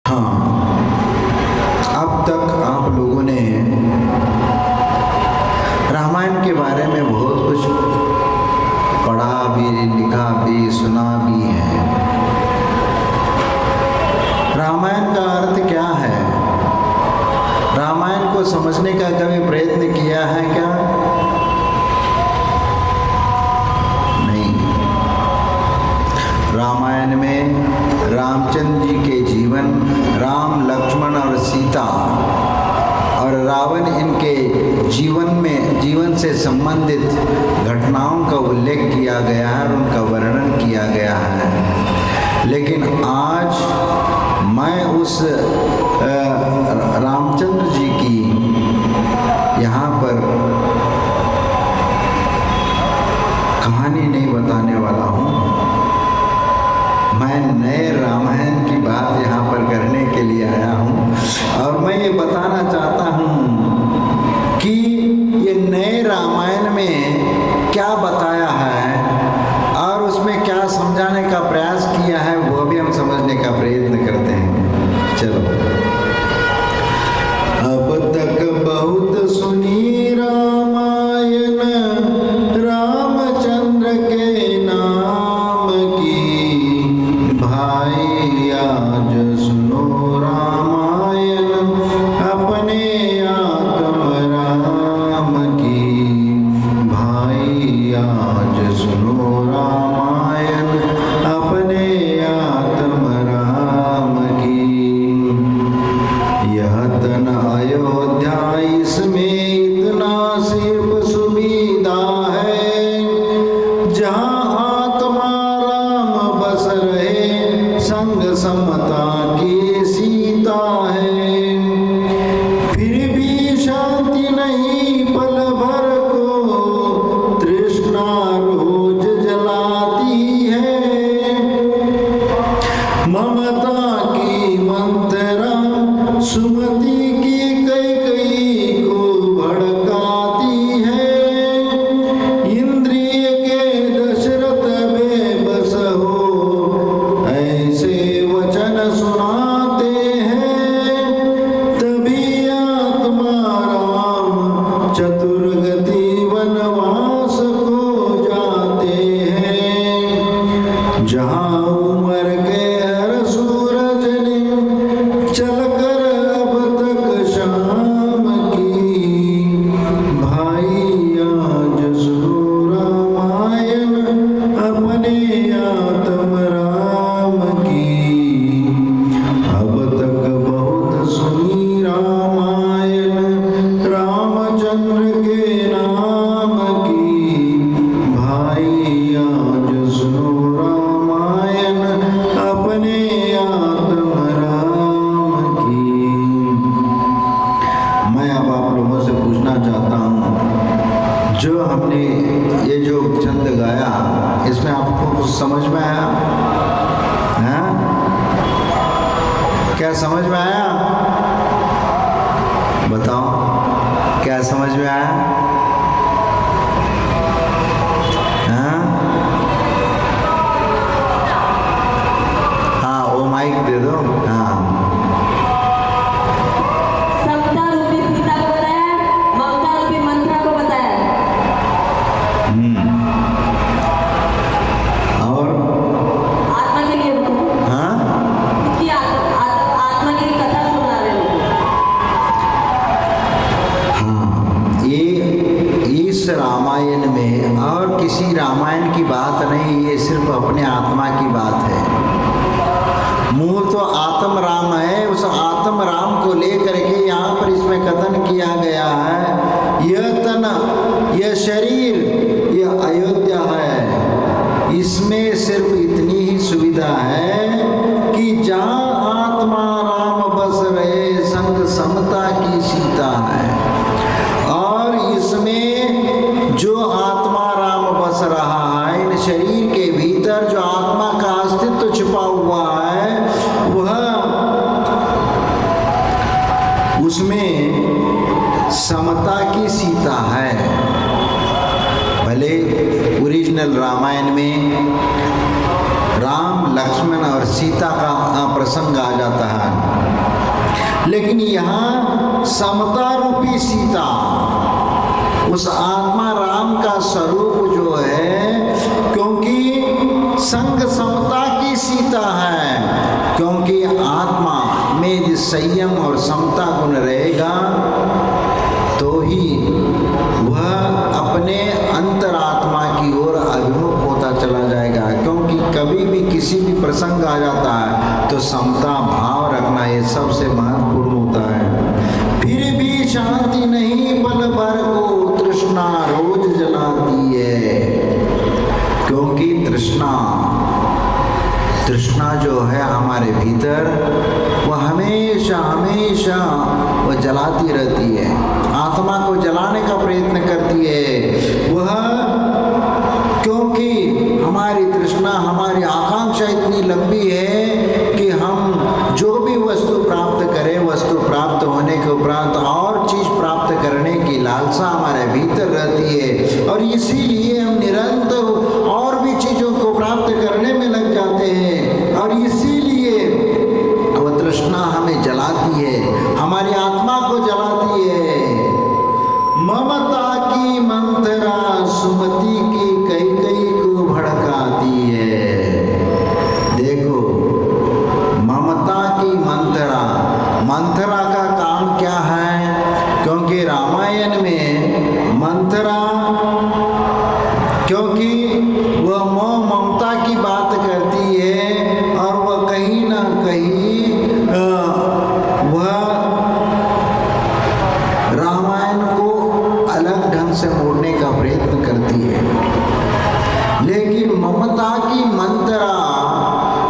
हाँ, अब तक आप लोगों ने रामायण के बारे में बहुत कुछ पढ़ा भी, लिखा भी, सुना भी है। रामायण का अर्थ क्या है? रामायण को समझने का कभी प्रयत्न किया है क्या? नहीं। रामायण में रामचंद्र जी के जीवन, राम, लक्ष्मण और सीता और रावण, इनके जीवन से संबंधित घटनाओं का उल्लेख किया गया है और उनका वर्णन किया गया है। लेकिन आज मैं उस रामचंद्र जी की यहाँ पर कहानी नहीं बताने वाला हूँ। मैं नए रामायण की बात यहाँ पर करने के लिए आया हूँ और मैं ये बताना चाहता हूँ कि ये नए रामायण में क्या बताया है और उसमें क्या समझाने का प्रयास किया है, वो भी हम समझने का प्रयत्न करते हैं। चलो। अब तक बहुत सुनी रामायण, रामचंद्र के नाम की, भाई आज सुनो रामायण, अपने आत्म राम की, भाई आज सुनो रामायण, अपने आत्म राम की। यह तन अयोध्या, इसमें इतना सिर्फ सुविधा है, जहाँ आत्मा राम बस रहे, संग समता की सीता है। फिर भी शांति नहीं पल भर को, तृष्णा रोज जलाती है, ममता की मंत्रा सुमति की कैकई को भड़काती है। इंद्रिय के दशरथ बेबस हो, ऐसे वचन सुनाते हैं, तभी आत्मा राम चतुर्गति वनवास को जाते हैं। जहाँ उमर के हर सूरज ने चलकर अब तक शाम की, भाई आज सुनो रामायण, अपने आत्म राम की। अब तक बहुत सुनी रामायण, रामचंद्र के नाम की, भाई आज सुनो रामायण, अपने आत्म राम की। मैं अब आप लोगों से पूछना चाहता हूँ, जो हमने ये जो छंद गाया, इसमें आपको कुछ समझ में आया? हैं? क्या समझ में आया? बताओ, क्या समझ में आया? हैं? हाँ, वो माइक दे दो। हाँ, समता रूपी सीता को बताया, ममता रूपी मंत्रा को बताया। और आत्मा के लिए बताया। हाँ, इसकी आत्मा की कथा सुना रहे हो। हाँ, ये इस रामायण में और किसी रामायण की बात नहीं, ये सिर्फ अपने आत्मा की बात है। मूल तो आत्म राम है, उस आत्म राम को लेकर के यहाँ पर इसमें कथन किया गया है। यह तन, यह शरीर, यह अयोध्या है, इसमें सिर्फ इतनी ही सुविधा है कि जहाँ आत्मा राम बस रहे, संग समता की सीता है। और इसमें जो आत्मा राम बस रहा है, इन शरीर के भीतर जो आत्मा का अस्तित्व छिपा हुआ है, वह उसमें समता की सीता है। भले ओरिजिनल रामायण में राम, लक्ष्मण और सीता का प्रसंग आ जाता है। लेकिन यहाँ समता रूपी सीता, उस आत्मा राम का स्वरूप जो है, क्योंकि संग समता की सीता है, क्योंकि आत्मा में यदि संयम और समता गुण रहेगा तो ही वह अपने अंतरात्मा की ओर अभिमुख होता चला जाएगा। क्योंकि कभी भी किसी भी प्रसंग आ जाता है तो समता भाव रखना ये सबसे महत्वपूर्ण होता है। फिर भी शांति नहीं पल भर को, तृष्णा रोज जलाती है। क्योंकि तृष्णा जो है हमारे भीतर, वह हमेशा हमेशा वह जलाती रहती है, आत्मा को जलाने का प्रयत्न करती है। वह क्योंकि हमारी तृष्णा, हमारी आकांक्षा इतनी लंबी है कि हम जो भी वस्तु प्राप्त करें, वस्तु प्राप्त होने के उपरांत और चीज प्राप्त करने की लालसा हमारे भीतर रहती है, और इसीलिए हम निरंतर और भी चीजों को प्राप्त करने में लग जाते हैं, और इसीलिए वह तृष्णा हमें जलाती है, हमारी आत्मा को जलाती है। ममता की मंथरा सुमति की कई को भड़काती है। देखो, ममता की मंथरा का काम क्या है? क्योंकि रामायण में मंथरा, क्योंकि वह मोह ममता की बात करती है, और वह कहीं ना कहीं वह रामायण को अलग ढंग से मोड़ने का प्रयत्न करती है। लेकिन ममता की मंथरा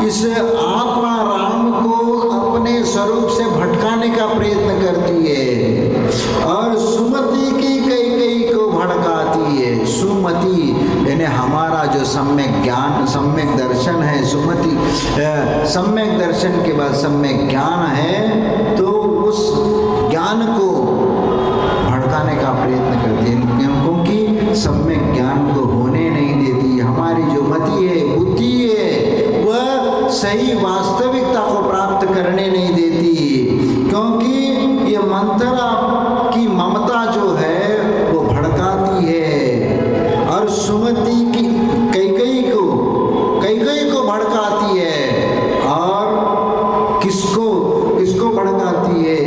इस आत्मा राम को अपने स्वरूप से भटकाने का प्रयत्न करती है, और सुमति की कई को भड़काती है। सुमति यानी हमारा जो सम्यक ज्ञान, सम्यक दर्शन है, सुमति सम्यक दर्शन के बाद सम्यक ज्ञान है, तो उस ज्ञान को भड़काने का प्रयत्न करती है, क्योंकि सम्यक ज्ञान को होने नहीं देती। हमारी जो मति है, बुद्धि है, वह सही वास्तविकता को प्राप्त करने नहीं देती, क्योंकि ये मंथरा की ममता जो है वो भड़काती है, और सुमति की कई को भड़काती है। और किसको भड़काती है?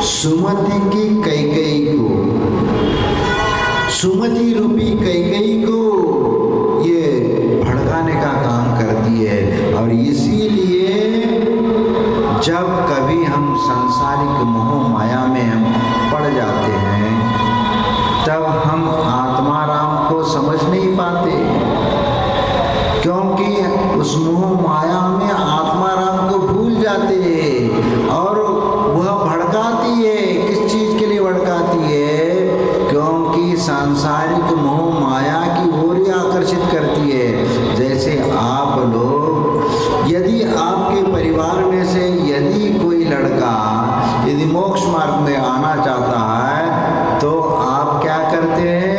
सुमति की कई को, सुमति रूपी कई को ये भड़काने का काम करती है। और इसीलिए जब कभी हम सांसारिक मोह माया में हम पड़ जाते हैं, तब हम आत्मा राम को समझ नहीं पाते, क्योंकि उस मोह माया में आत्मा राम को भूल जाते हैं। और वह भड़काती है, किस चीज के लिए भड़काती है? क्योंकि सांसारिक मोह माया की ओर ही आकर्षित करती है। जैसे आप लोग, यदि आपके परिवार में से यदि कोई लड़का यदि मोक्ष मार्ग में आना चाहता है, तो आप क्या करते हैं?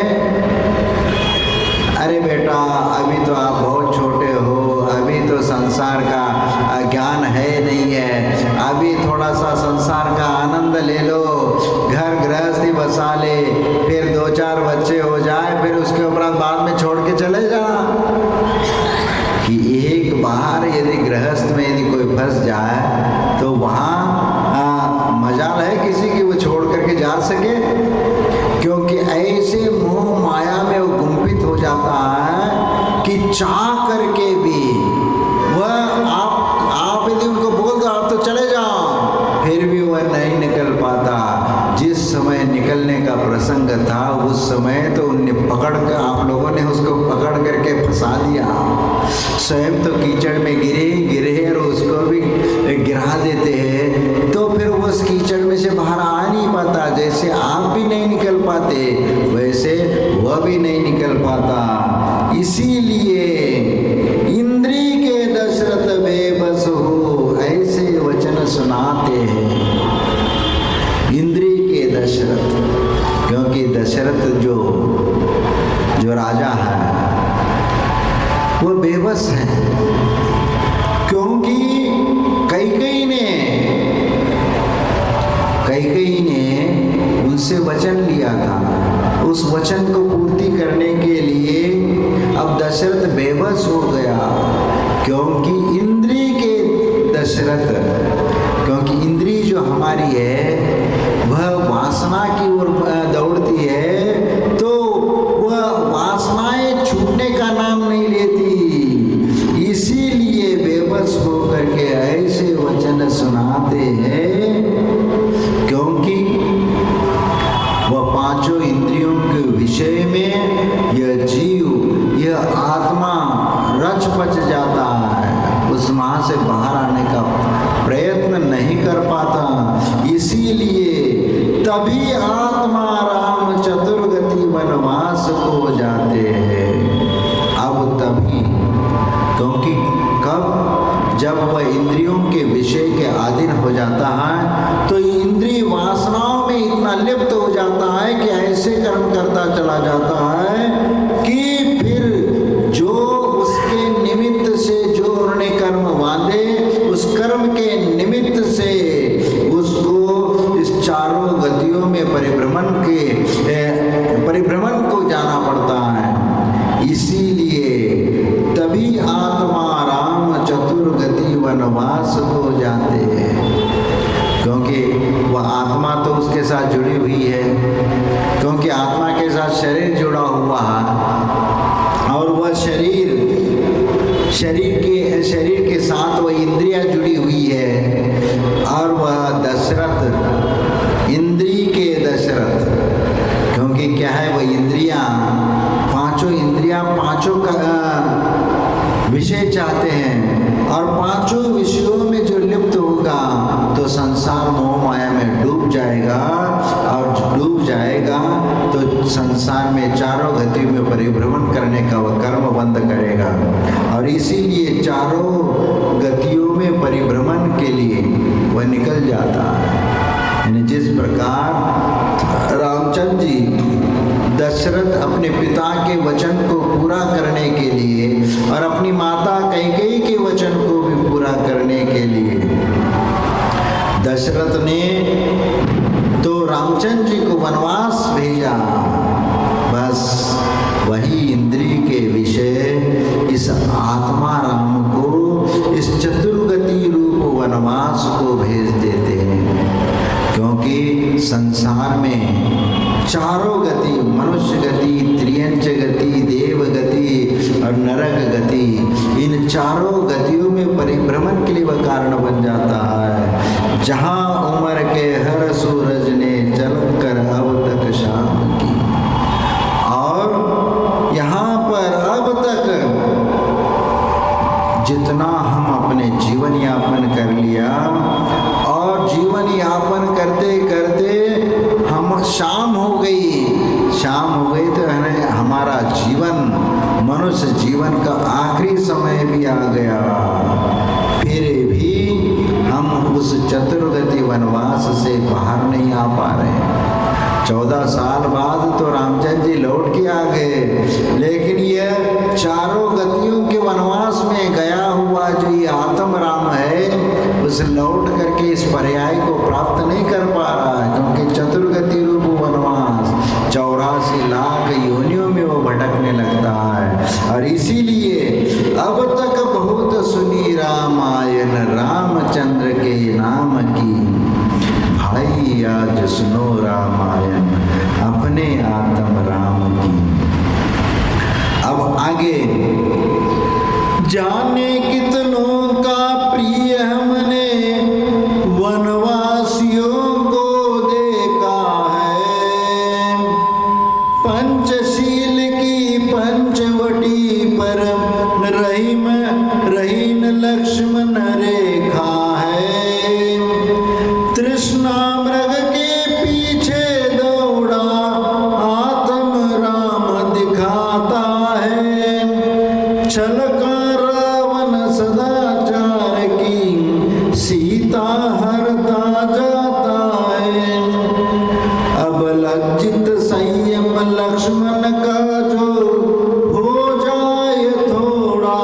अरे बेटा, अभी तो आप बहुत छोटे हो, अभी तो संसार का ज्ञान है नहीं है, अभी थोड़ा सा संसार का आनंद ले लो, घर गृहस्थी बसा ले, फिर 2-4 बच्चे हो जाए, फिर उसके उपरांत बाद में छोड़ के चले जा। कि एक बार यदि गृहस्थ में यदि कोई फंस जाए तो वहाँ मजाल है किसी की वो छोड़ करके जा सके? क्योंकि ऐसे मोह माया में वो गुंफित हो जाता है कि चाह करके भी वह आप यदि उनको बोल दो आप तो चले जाओ, फिर भी वह नहीं निकल पाता। जिस समय निकलने का प्रसंग था, उस समय तो उनने पकड़ कर, आप लोगों ने उसको पकड़ करके फंसा दिया। स्वयं तो कीचड़ में गिरे और उसको भी गिरा देते हैं, तो फिर वो उस कीचड़ में से बाहर आ नहीं पाता। जैसे आप भी नहीं निकल पाते, वैसे वह भी नहीं निकल पाता। इसीलिए इंद्री के दशरथ बेबस हो, ऐसे वचन सुनाते हैं। इंद्री के दशरथ, क्योंकि दशरथ जो राजा है, वो बेबस हैं, क्योंकि कैकेयी ने उनसे वचन लिया था। उस वचन को पूर्ति करने के लिए अब दशरथ बेबस हो गया, क्योंकि इंद्री के दशरथ, क्योंकि इंद्री जो हमारी है वह वासना की ओर दौड़ती है, तो वह वासनाएं छूटने का नाम नहीं लेती। इसीलिए बेबस होकर के ऐसे वचन सुनाते हैं, क्योंकि वह पांचों इंद्रियों के विषय में यह जीव, यह आत्मा रच पच जाता है, उस वहां से बाहर आने का प्रयत्न नहीं कर पाता। इसीलिए तभी आत्मा राम चतुर्गति वनवास को जाते हैं। अब तभी, क्योंकि कब, जब वह इंद्रियों के विषय के अधीन हो जाता है तो इंद्रिय वासनाओं में इतना लिप्त हो जाता है कि ऐसे कर्म करता चला जाता है कि फिर जो उसके निमित्त से जो उन्होंने कर्म बांधे, उस कर्म के निमित्त से उसको इस चारों गतियों में परिभ्रमण को जाना पड़ता है। इसीलिए तभी आत्मा राम चतुर्गति वनवास को जाते हैं, क्योंकि वह आत्मा तो उसके साथ जुड़ी हुई है, क्योंकि आत्मा के साथ शरीर जुड़ा हुआ है और वह शरीर के साथ वह इंद्रियां जुड़ी हुई है। और वह दशरथ, इंद्री के दशरथ, क्योंकि क्या है, वह इंद्रियां पांचों का विषय चाहते हैं, और पांचों विषयों में जो लिप्त होगा तो संसार मोह माया में डूब जाएगा, और डूब जाएगा तो संसार में चारों गति में परिभ्रमण करने का वह कर्म बंद करेगा। और इसीलिए चारों गतियों में परिभ्रमण के लिए वह निकल जाता है। यानी जिस प्रकार रामचंद्र जी दशरथ अपने पिता के वचन को पूरा करने के लिए और अपनी माता कैकेयी के वचन को भी पूरा करने के लिए दशरथ ने तो रामचंद्र जी को वनवास भेजा, बस वही इंद्री के विषय इस आत्मा राम को इस चतुर्गति रूप वनवास को भेज देते हैं। क्योंकि संसार में चारों गति, मनुष्य गति, त्रियंच गति, देव गति और नरक गति, इन चारों गतियों में परिभ्रमण के लिए वह कारण बन जाता है। जहाँ उम्र के हर सूरज ने चल कर अब तक शाम की, और यहाँ पर अब तक जितना हम अपने जीवन यापन कर लिया, और जीवन यापन करते करते हम शाम हो गई तो हमारा जीवन, मनुष्य जीवन का आखिरी समय भी आ गया, फिर भी हम उस चतुर्गति वनवास से बाहर नहीं आ पा रहे। 14 साल बाद तो रामचंद्र जी लौट के आ गए, लेकिन यह चारों गतियों के वनवास में गया हुआ जो ये आत्म राम है, उस लौट करके इस पर्याय को प्राप्त नहीं कर पा रहा है, क्योंकि चतुर्गति रूप वनवास 84 लाख योनियों में वो भटकने लगता है। और इसीलिए अब तक बहुत सुनी रामायण रामचंद्र के नाम की, भाई आज सुनो रामायण अपने आत्म राम की। अब आगे, जाने कितनों का प्रिय हमने वनवासियों को देखा है, पंचशील की पंचवटी पर रहीन लक्ष्मण रेखा है, तृष्णा मृग के पीछे दौड़ा आत्म राम दिखाता है, छल का रावण सदाचार की सीता हरता जाता है, अब लज्जित संयम लक्ष्मण का जो हो जाए थोड़ा,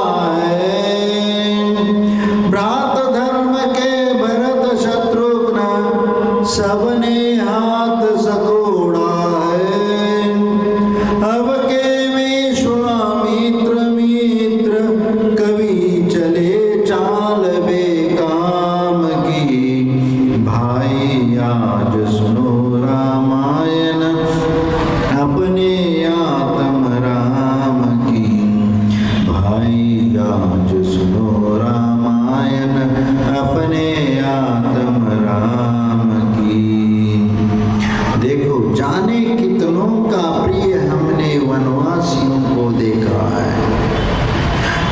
देखा है।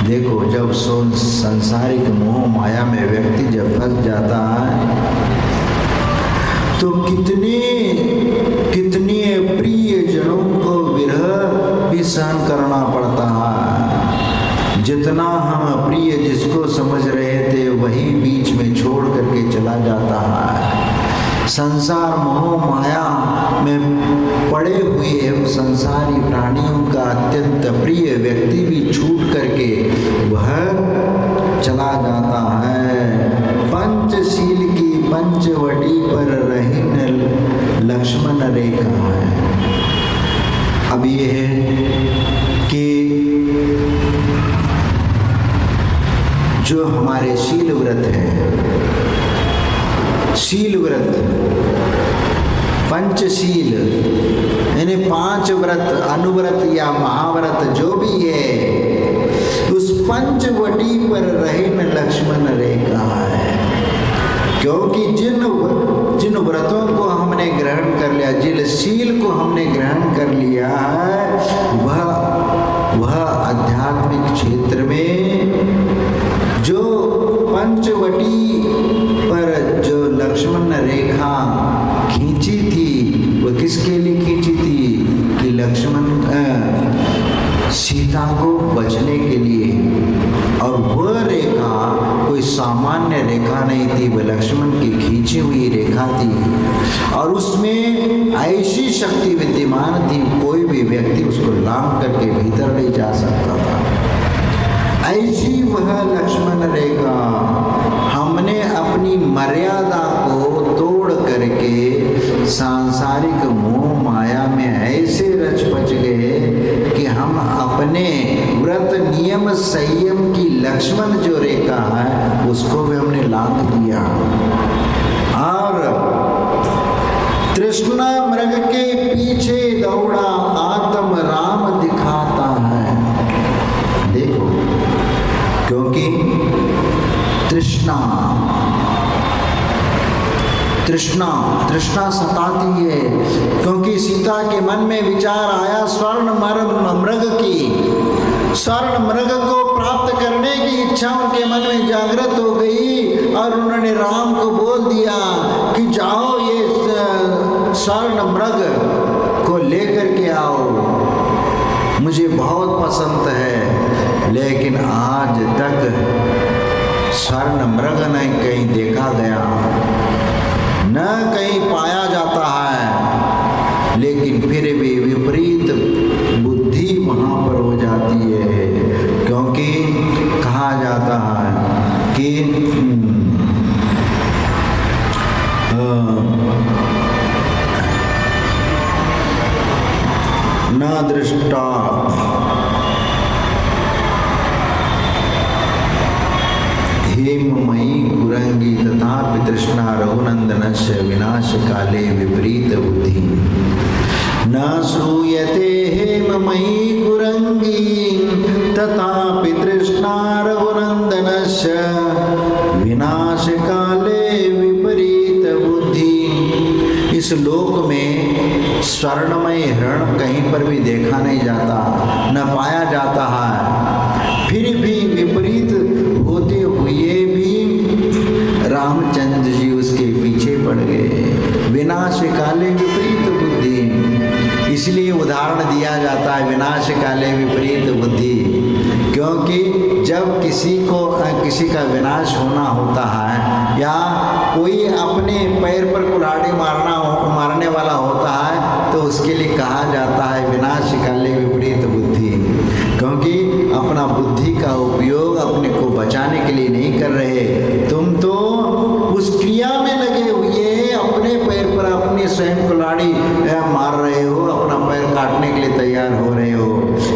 देखो, जब संसारिक मोह माया में व्यक्ति जब फंस जाता है तो कितने प्रिय जनों को विरह भी सहन करना पड़ता है। जितना हम प्रिय जिसको समझ रहे थे वही बीच में छोड़ करके चला जाता है। संसार मोह माया में पड़े हुए संसारी प्राणियों का अत्यंत प्रिय व्यक्ति भी छूट करके वह चला जाता है। पंचशील की पंचवटी पर रहीन लक्ष्मण रेखा है। अब ये है कि जो हमारे शील व्रत है, शील व्रत, पंचशील यानी 5 व्रत, अनुव्रत या महाव्रत जो भी है, उस पंचवटी पर रहीन लक्ष्मण रेखा है। क्योंकि जिन व्रतों को हमने ग्रहण कर लिया, जिन शील को हमने ग्रहण कर लिया है, वह आध्यात्मिक क्षेत्र में जो पंचवटी पर जो लक्ष्मण रेखा खींची थी, वो किसके लिए खींची थी कि लक्ष्मण सीता को बचने के लिए। और वह रेखा कोई सामान्य रेखा नहीं थी, वह लक्ष्मण की खींची हुई रेखा थी और उसमें ऐसी शक्ति विद्यमान थी, कोई भी व्यक्ति उसको लांघ करके भीतर नहीं जा सकता था। ऐसी वह लक्ष्मण रेखा हमने अपनी मर्यादा को तोड़ करके सांसारिक मोह माया में ऐसे रच बच गए कि हम अपने व्रत नियम संयम की लक्ष्मण जो रेखा है उसको भी हमने लांघ दिया। और तृष्णा मृग के पीछे दौड़ा आत्म राम दिखाता है। देखो, क्योंकि तृष्णा सताती है। क्योंकि सीता के मन में विचार आया स्वर्ण मृग को प्राप्त करने की इच्छा उनके मन में जागृत हो गई और उन्होंने राम को बोल दिया कि जाओ ये स्वर्ण मृग को लेकर के आओ, मुझे बहुत पसंद है। लेकिन आज तक स्वर्ण मृग नहीं कहीं देखा गया, न कहीं पाया जाता है, लेकिन फिर भी विपरीत बुद्धि वहाँ पर हो जाती है। क्योंकि कहा जाता है कि न दृष्टा हेममयी कुरंगी तथापि तृष्णा रघुनंदनस्य विनाश काले विपरीत बुद्धि। न श्रूयते हेममयी कुरंगी तथापि तृष्णा रघुनंदनस्य विनाश काले विपरीत बुद्धि। इस लोक में स्वर्णमय हिरण कहीं पर भी देखा नहीं जाता, न पाया जाता है। फिर भी विपरीत होते हुए भी रामचंद्र जी उसके पीछे पड़ गए। विनाश काले विपरीत बुद्धि, इसलिए उदाहरण दिया जाता है विनाश काले विपरीत बुद्धि। क्योंकि जब किसी का विनाश होना होता है या कोई अपने पैर पर कुल्हाड़ी मारने वाला होता है तो उसके लिए कहा जाता है विनाश काले विपरीत बुद्धि। क्योंकि अपना बुद्धि का उपयोग अपने को बचाने के लिए नहीं कर रहे, तुम तो उस क्रिया में लगे हुए अपने पैर पर अपनी स्वयं कुल्हाड़ी मार रहे हो, अपना पैर काटने के लिए तैयार हो रहे हो।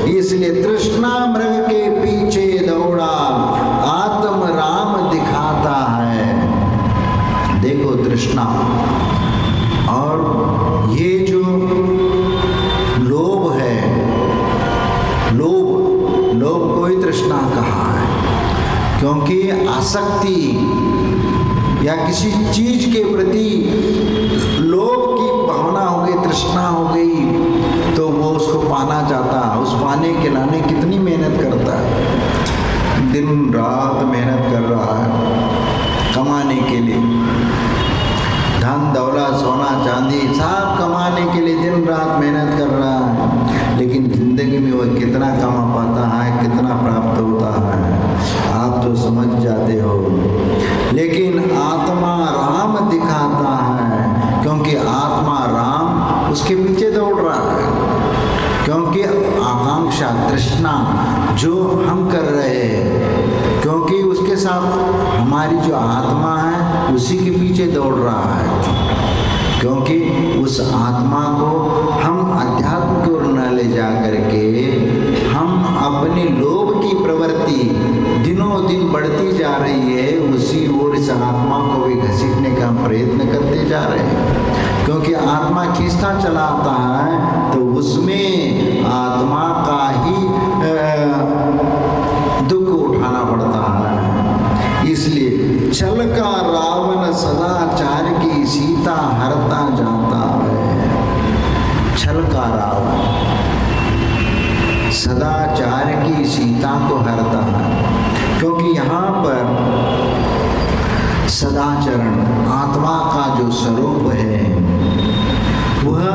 इसलिए तृष्णा मृग के पीछे दौड़ा आत्म राम दिखाता है। देखो तृष्णा, और ये जो लोभ है, लोभ को ही तृष्णा कहा है। क्योंकि आसक्ति या किसी चीज के प्रति लोभ की भावना हो गई, तृष्णा हो गई, तो वो उसको पाना चाहता है, उस पाने के लाने कितनी मेहनत करता है, दिन रात मेहनत कर रहा है कमाने के लिए, धन दौलत सोना चांदी सब कमाने के लिए दिन रात मेहनत कर रहा है, लेकिन जिंदगी में वह कितना कमा पाता है, कितना प्राप्त होता है, आप तो समझ जाते हो। लेकिन आत्मा राम दिखाता है, क्योंकि आत्मा राम उसके पीछे दौड़ रहा है, क्योंकि आकांक्षा तृष्णा जो हम कर रहे हैं, क्योंकि उसके साथ हमारी जो आत्मा है उसी के पीछे दौड़ रहा है, क्योंकि उस आत्मा को हम अध्यात्म की ओर न ले जा करके हम अपनी लोभ की प्रवृत्ति दिनों दिन बढ़ती जा रही है, उसी ओर इस आत्मा को भी घसीटने का प्रयत्न करते जा रहे हैं, क्योंकि आत्मा खींचता चला आता है तो उसमें आत्मा का ही दुख उठाना पड़ता है। इसलिए छल का रावण सदाचार की सीता हरता जाता है। छल का रावण सदाचार की सीता को हरता है, क्योंकि यहाँ पर सदाचरण आत्मा का जो स्वरूप है वह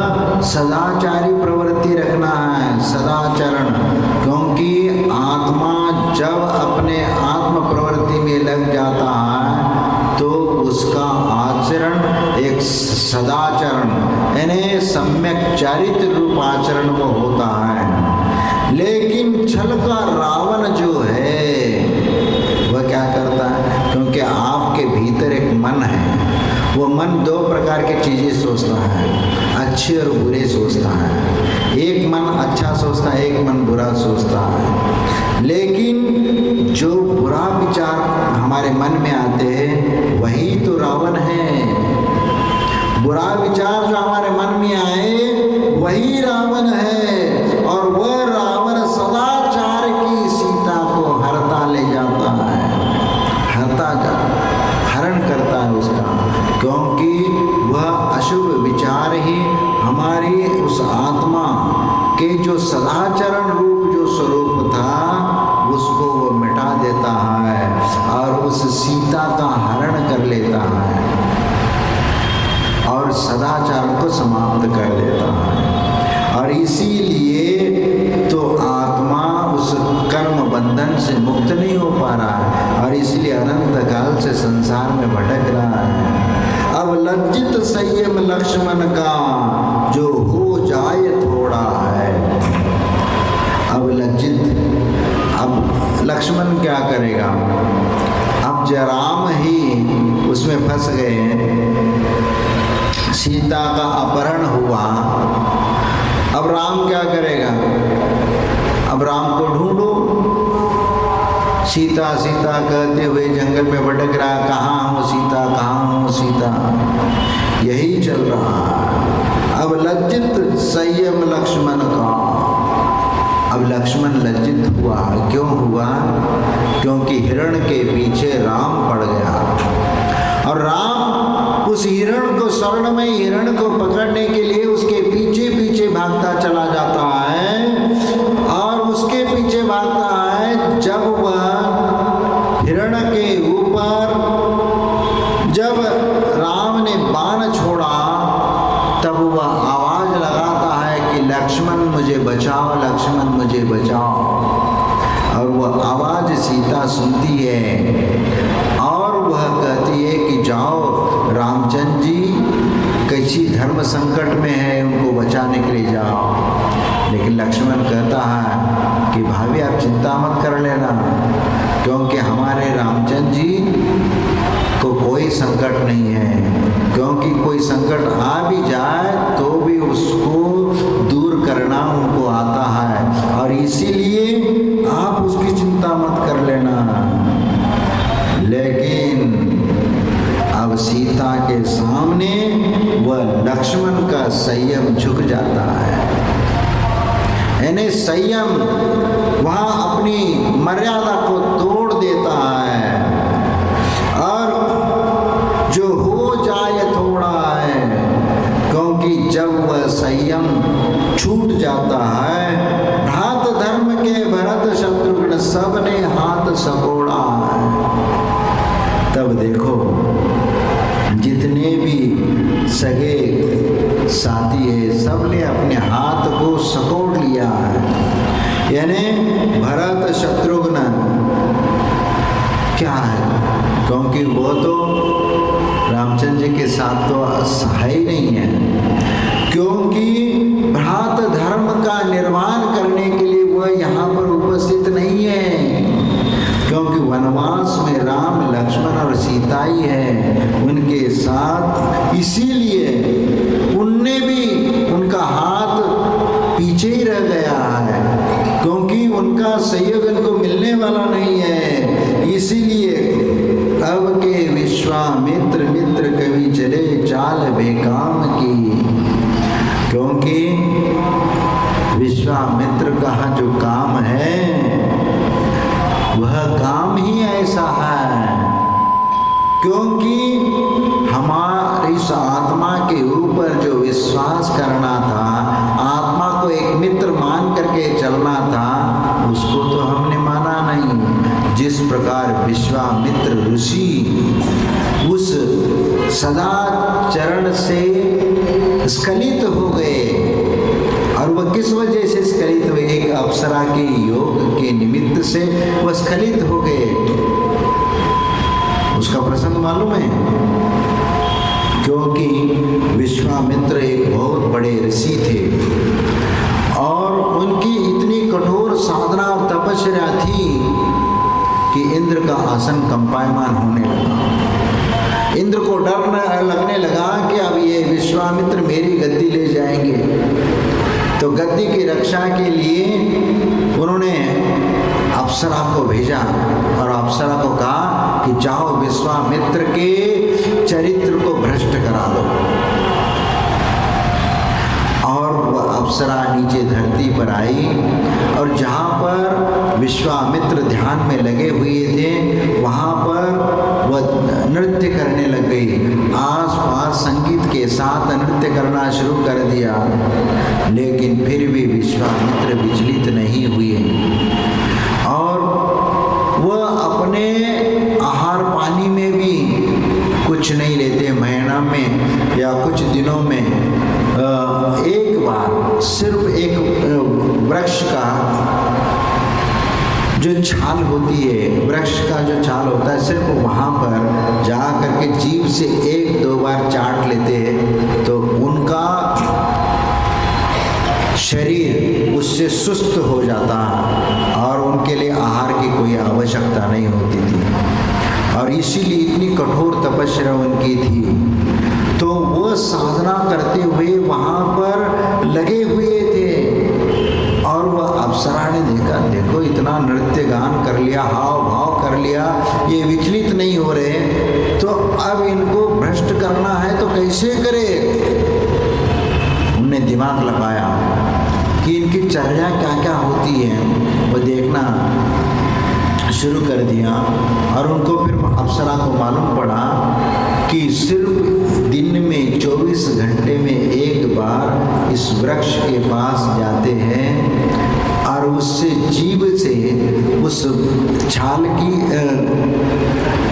सदाचारी प्रवृत्ति रखना है, सदाचरण, क्योंकि आत्मा जब अपने आत्म प्रवृत्ति में लग जाता है तो उसका आचरण एक सदाचरण यानी सम्यक चारित्र रूप आचरण में होता है। लेकिन छल का रावण जो है वह क्या करता है, क्योंकि आपके भीतर एक मन है, वो मन दो प्रकार की चीज़ें सोचता है, अच्छे और बुरे सोचता है। एक मन अच्छा सोचता है, एक मन बुरा सोचता है। लेकिन जो बुरा विचार हमारे मन में आते हैं वही तो रावण है। बुरा विचार जो हमारे मन में आए वही रावण है, और वह रावण सदाचार की सीता को हरता ले जाता है, हरण करता है उसका, क्योंकि वह अशुभ विचार ही हमारी उस आत्मा के जो सदाचरण रूप जो स्वरूप था उसको वो मिटा देता है और उस सीता का हरण कर लेता है और सदाचार को समाप्त कर देता है। और इसीलिए तो आत्मा उस कर्म बंधन से मुक्त नहीं हो पा रहा है, और इसलिए अनंत काल से संसार में भटक रहा है। अब लज्जित संयम लक्ष्मण का जो हो जाए थोड़ा है। अब लज्जित, अब लक्ष्मण क्या करेगा, अब राम ही उसमें फंस गए हैं, सीता का अपहरण हुआ, अब राम क्या करेगा, अब राम को ढूंढो, सीता सीता कहते हुए जंगल में भटक रहा, कहाँ हो सीता, कहाँ हो सीता, यही चल रहा है। अब लज्जित संयम लक्ष्मण का, अब लक्ष्मण लज्जित हुआ, क्यों हुआ, क्योंकि हिरण के पीछे राम पड़ गया, और राम उस हिरण को, स्वर्णमय हिरण को पकड़ने के लिए उसके पीछे पीछे भागता चला जाता है, और उसके पीछे भागता है। जब वह हिरण के ऊपर जब राम ने बाण छोड़ा तब वह आवाज लगाता है कि लक्ष्मण मुझे बचाओ, लक्ष्मण मुझे बचाओ, और वह आवाज सीता सुनती है और वह कहती है कि जाओ रामचंद्र जी किसी धर्म संकट में है, उनको बचाने के लिए जाओ। लेकिन लक्ष्मण कहता है कि भाभी आप चिंता मत कर लेना, क्योंकि हमारे रामचंद्र जी को कोई संकट नहीं है, क्योंकि कोई संकट आ भी जाए तो भी उसको दूर करना उनको आता है, और इसीलिए आप उसकी चिंता मत कर लेना। लेकिन अब सीता के सामने वह लक्ष्मण का संयम झुक जाता है, यानी संयम वहाँ अपनी मर्यादा को तोड़ देता है, और जो हो जाए थोड़ा है, क्योंकि जब वह संयम छूट जाता है सबने हाथ सकोड़ा है। तब देखो जितने भी सगे साथी है सबने अपने हाथ को सकोड़ लिया है। यानी भरत शत्रुघ्न क्या है, क्योंकि वो तो रामचंद्र जी के साथ तो है ही नहीं है, क्योंकि भ्रात धर्म का निर्माण करने के लिए वह यहाँ पर उपस्थित नहीं है, क्योंकि वनवास में राम लक्ष्मण और सीता ही है उनके साथ। इसीलिए उनने भी उनका हाथ पीछे ही रह गया है, क्योंकि उनका सहयोग उनको मिलने वाला नहीं है। इसीलिए अब के विश्वामित्र मित्र कवि चले चाल बेकाम की, क्योंकि विश्वामित्र का जो काम है वह काम ही ऐसा है, क्योंकि हमारी इस आत्मा के ऊपर जो विश्वास करना था, आत्मा को एक मित्र मान करके चलना था, उसको तो हमने माना नहीं। जिस प्रकार विश्वामित्र ऋषि उस सदाचरण से स्खलित हो गए, और वह किस वजह से स्खलित हुए, एक अप्सरा के योग के निमित्त से वह स्खलित हो गए। उसका प्रसंग मालूम है, क्योंकि विश्वामित्र एक बहुत बड़े ऋषि थे और उनकी इतनी कठोर साधना और तपस्या थी कि इंद्र का आसन कंपायमान होने लगा। इंद्र को डर लगने लगा कि अब ये विश्वामित्र मेरी गद्दी ले जाएंगे। तो गद्दी की रक्षा के लिए उन्होंने अप्सरा को भेजा और अप्सरा को कहा कि जाओ विश्वामित्र के चरित्र को भ्रष्ट करा दो। और वह अप्सरा नीचे धरती पर आई और जहाँ पर विश्वामित्र ध्यान में लगे हुए थे वहाँ पर वह नृत्य करने लग गई। आसपास संगीत के साथ नृत्य करना शुरू कर दिया, लेकिन फिर भी विश्वामित्र विचलित नहीं हुए और वह अपने आहार पानी में भी कुछ नहीं लेते। महीना में या कुछ दिनों में एक बार सिर्फ एक वृक्ष का जो छाल होती है, वृक्ष का जो छाल होता है, सिर्फ वहाँ पर जा करके जीभ से एक दो बार चाट लेते हैं तो उनका शरीर उससे सुस्त हो जाता और उनके लिए आहार की कोई आवश्यकता नहीं होती थी। और इसीलिए इतनी कठोर तपस्या उनकी थी। तो वो साधना करते हुए वहाँ पर लगे हुए थे और वह अप्सरा ने देखा, देखो इतना नृत्य गान कर लिया, हाव भाव कर लिया, ये विचलित नहीं हो रहे, तो अब इनको भ्रष्ट करना है तो कैसे करे। उनने दिमाग लगाया कि इनकी चर्या क्या क्या होती है वो देखना शुरू कर दिया। और उनको फिर अप्सरा को मालूम पड़ा कि सिर्फ दिन में 24 घंटे में एक बार इस वृक्ष के पास जाते हैं और उससे जीभ से उस छाल की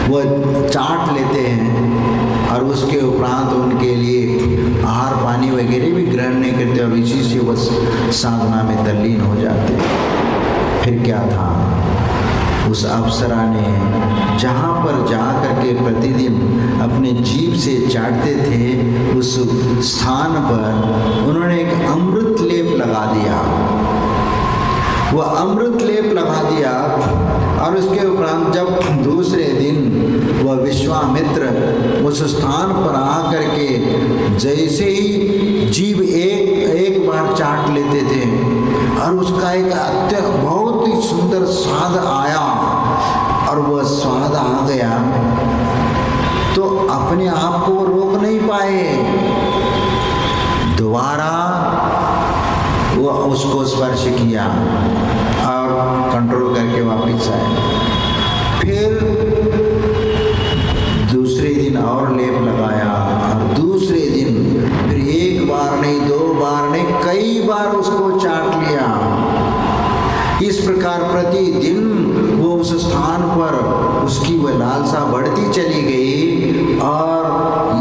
वो चाट लेते हैं और उसके उपरांत उनके लिए आहार पानी वगैरह भी ग्रहण नहीं करते और इसी से वो साधना में तल्लीन हो जाते। फिर क्या था, उस अप्सरा ने जहाँ पर जा करके प्रतिदिन अपने जीभ से चाटते थे उस स्थान पर उन्होंने एक अमृत लेप लगा दिया। वह अमृत लेप लगा दिया और उसके उपरांत जब दूसरे दिन वह विश्वामित्र उस स्थान पर आकर के जैसे ही जीभ एक बार चाट लेते थे और उसका एक बहुत ही सुंदर स्वाद आया और वह स्वाद आ गया तो अपने आप को रोक नहीं पाए, दोबारा वो उसको स्पर्श किया और कंट्रोल करके वापस आए। फिर दूसरे दिन और लेप लगाया और दूसरे दिन फिर एक बार नहीं, दो बार नहीं, कई बार उसको चाट लिया प्रतिदिन वो उस स्थान पर उसकी वह लालसा बढ़ती चली गई। और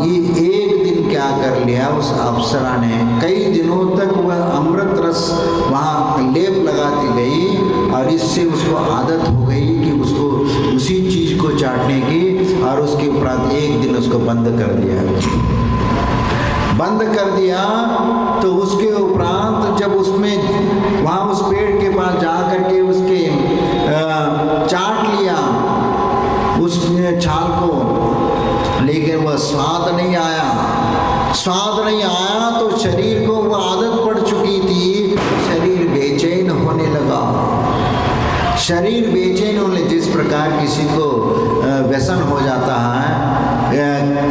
ये एक दिन क्या कर लिया उस अप्सरा ने, कई दिनों तक वह अमृत रस वहाँ लेप लगाती गई और इससे उसको आदत हो गई कि उसको उसी चीज़ को चाटने की। और उसके उपरांत एक दिन उसको बंद कर दिया। तो उसके उपरांत जब उसमें वहाँ उस पेड़ के पास जा करके उसके चाट लिया उसने छाल को, लेकिन वह स्वाद नहीं आया। तो शरीर को वह आदत पड़ चुकी थी, शरीर बेचैन होने लगा। जिस प्रकार किसी को व्यसन हो जाता है,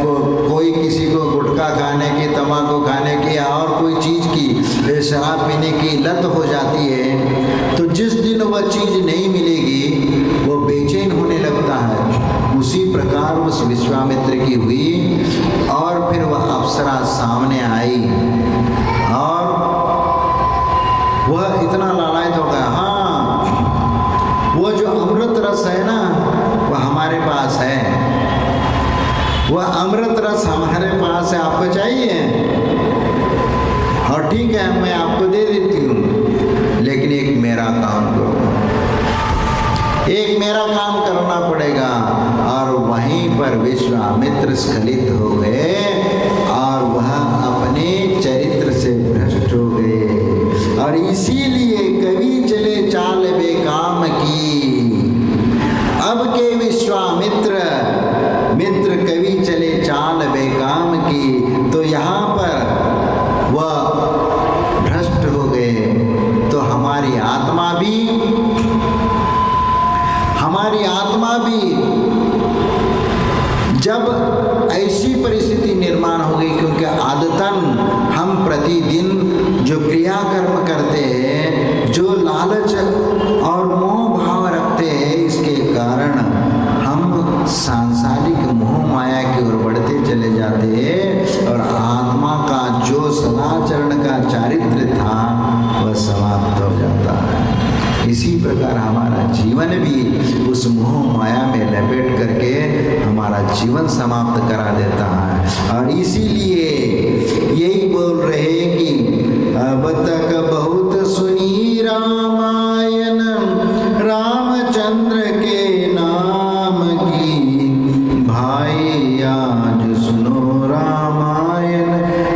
कोई किसी को गुटखा खाने की, तंबाकू खाने की और कोई चीज़ की, शराब पीने की लत हो जाती है, तो जिस दिन वह चीज़ नहीं मिलेगी वो बेचैन होने लगता है। उसी प्रकार उस विश्वामित्र की हुई। और फिर वह अप्सरा सामने आई और वह इतना लालायित हो गया, हाँ वो जो अमृत रस है ना वह हमारे पास है, वह अमृत रस हमारे पास है, आपको चाहिए? और ठीक है मैं आपको दे देती हूँ, लेकिन एक मेरा काम करो, एक मेरा काम करना पड़ेगा। और वहीं पर विश्वामित्र स्खलित हो गए और वह अपने चरित्र से भ्रष्ट हो गए। और इसीलिए कवि चले चाल बेकाम की। अब के विश्वामित्र मित्र कवि चले चाल बेकाम की, तो यहाँ पर वह भ्रष्ट हो गए। तो हमारी आत्मा भी जब ऐसी परिस्थिति निर्माण हो गई, क्योंकि आदतन हम प्रतिदिन जो क्रियाकर्म करते हैं, जो लालच और मोह भाव रखते हैं, इसके कारण हम सांसारिक मोह माया की ओर बढ़ते चले जाते हैं और आत्मा का जो सदाचरण का चारित्र था वह समाप्त हो जाता है। इसी प्रकार हमारा जीवन भी उस मोह माया में लपेट करके हमारा जीवन समाप्त करा देता है। और इसीलिए यही बोल रहे कि अब तक बहुत सुनी रामायण रामचंद्र के नाम की, भाई आज सुनो रामायण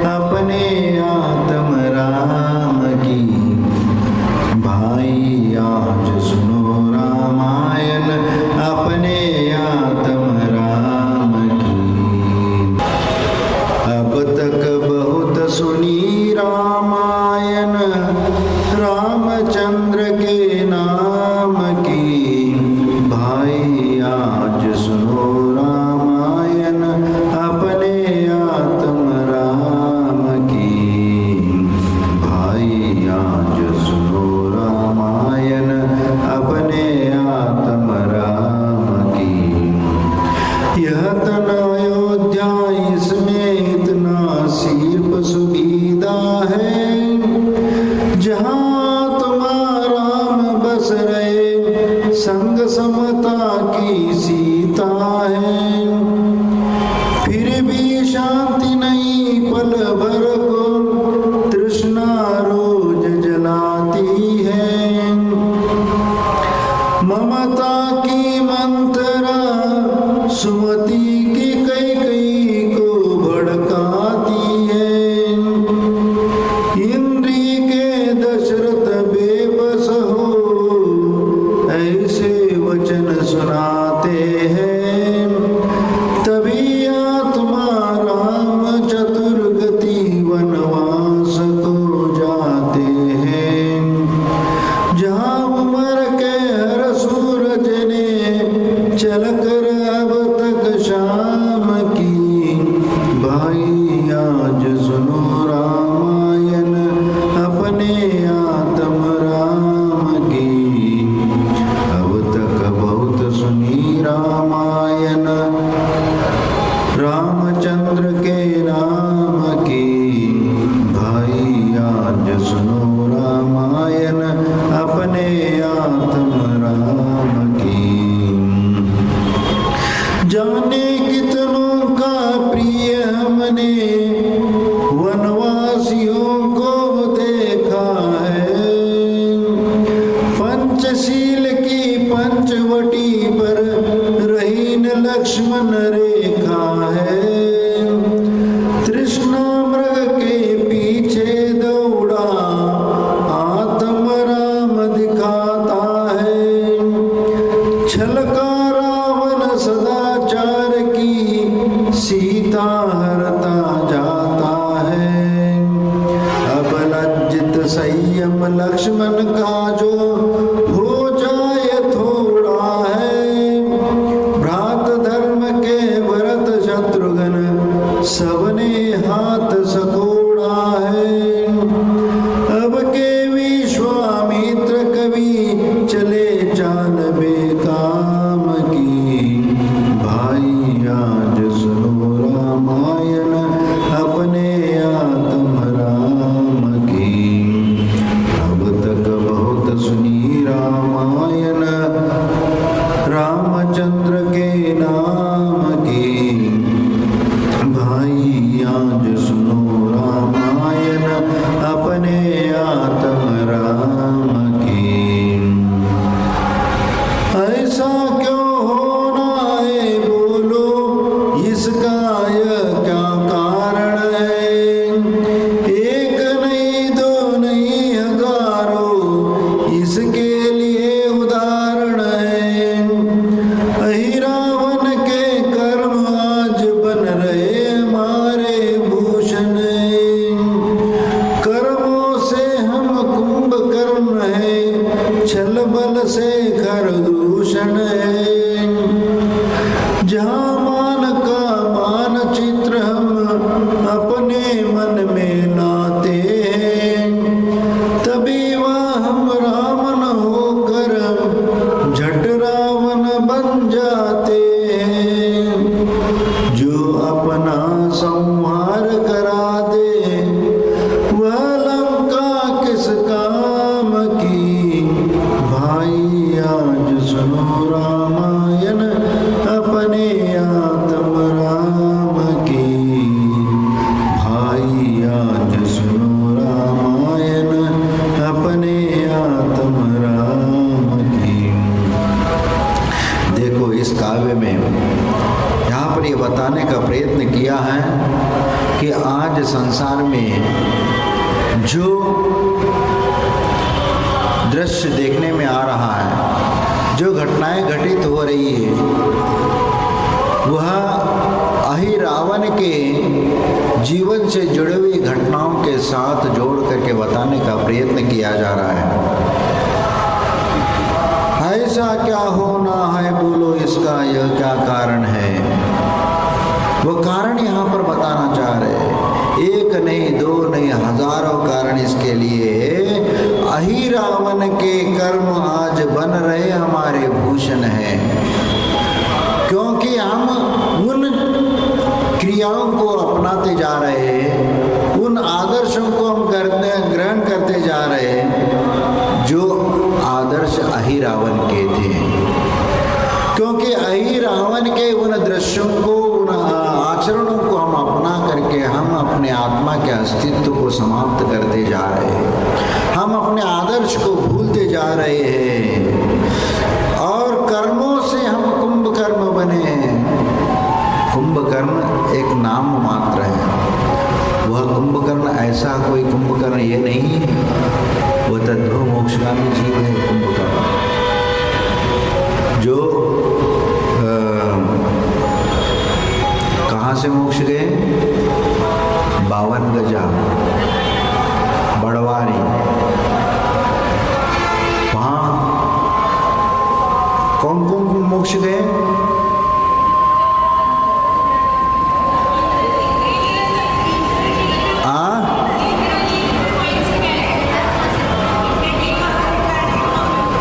अपने आत्म राम की। भाई आज सुनो रामायण अपने आत्म राम की। अब तक बहुत सुनी रामायण रामचंद्र के नाम की, भाई आज सुनो रामायण अपने आत्म राम की। भाई आज सुनो रामायण अपने आत्म राम की। यह तन अयोध्या इसमें इतना सिर्फ सुविधा है, जहाँ तुम्हारा राम बस रहे, संग समता की सीता है। फिर भी शांति नहीं पल भर को, तृष्णा रोज जलाती है। ममता की मंत्रा सुमति की कई को भड़काती है। इंद्री के दशरथ बेबस हो, ऐसे वचन सुनाते हैं। तभी आत्मा राम चतुर्गति वनवास को जाते हैं। जहाँ उमर के हर सूरज ने चलकर अब तक शाम की, भाई आज सुनो रामायण अपने आत्म राम की। अब तक बहुत सुनी रामायण लक्ष्मण रेखा है। तृष्णा मृग के पीछे दौड़ा, आत्म राम दिखाता है। छल का रावण सदाचार की सीता हरता जाता है। अब लज्जित संयम लक्ष्मण का जो हो जाए थोड़ा है। भ्रात धर्म के भरत शत्रुघ्न सबने हाथ सकोड़ा है। अब के विश्वामित्र कवि चले चाल बेकाम की। भाई आज सुनो रामायण अपने आत्म राम की। अब तक बहुत सुनी रामायण रामचंद्र के नाम की। भाई आज सुनो रामायण अपने आत्म राम की। ऐसा क्यों होना है बोलो, इसका यह क्या कारण है। एक नहीं दो नहीं हजारों इसके लिए उदाहरण है। अहि रावण के कर्म आज बन रहे हमारे भूषण। कर्मों से हम कुंभकर्ण है, छल बल से कर दूषण है। जहाँ मान का मानचित्र हम अपने मन में लाते हैं, तभी वह हम रावण होकर झट रावण बन जाते हैं। जो अपना संहार करा दे वह लंका किस काम की। भाई आज सुनो रामायण अपने आत्म राम की। भाई आज सुनो रामायण अपने आत्म राम की। देखो इस काव्य में यहाँ पर ये बताने का प्रयत्न किया है कि आज संसार में जो दृश्य देखने में आ रहा है, जो घटनाएं घटित हो रही है, वह अहि रावण के जीवन से जुड़ी हुई घटनाओं के साथ जोड़ करके बताने का प्रयत्न किया जा रहा है। ऐसा क्या होना है बोलो, इसका यह क्या कारण है। वो कारण यहाँ पर बताना चाह रहे हैं। एक नहीं दो नहीं हजारों कारण इसके लिए। अहि रावण के कर्म आज बन रहे हमारे भूषण हैं, क्योंकि हम उन क्रियाओं को अपनाते जा रहे हैं, उन आदर्शों को हम ग्रहण करते जा रहे हैं जो आदर्श अहि रावण के थे। क्योंकि अहि रावण के उन दृश्यों को, उन आचरणों को हम अपना करके हम अपने आत्मा के अस्तित्व को समाप्त करते जा रहे हैं। हम अपने आदर्श को भूलते जा रहे हैं और कर्मों से हम कुंभकर्ण बने हैं। कुंभकर्ण एक नाम मात्र है। वह कुंभकर्ण ऐसा कोई कुंभकर्ण ये नहीं है, वह तद्भव मोक्षगामी जीव है। कुंभकर्ण जो कहाँ से मोक्ष गए? 52 गजा बड़वारी, वहाँ कौन कौन मोक्ष गए?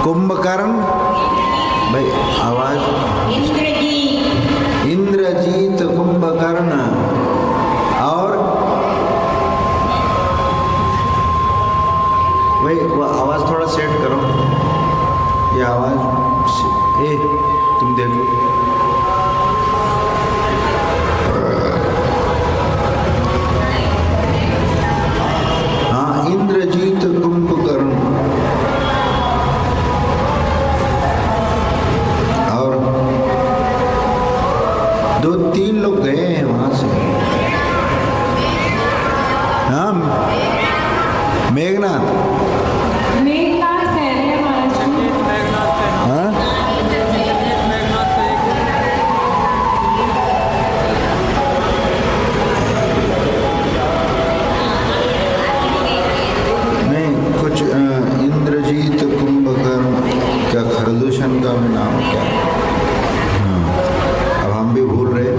कुंभकर्ण भाई आवाज। इंद्रजीत कुंभकर्ण और भाई वो आवाज थोड़ा सेट करो। ये आवाज तुम देख लो। हाँ, इंद्रजीत कुंभकर्ण खरदूषण का भी नाम क्या है? अब हम भी भूल रहे।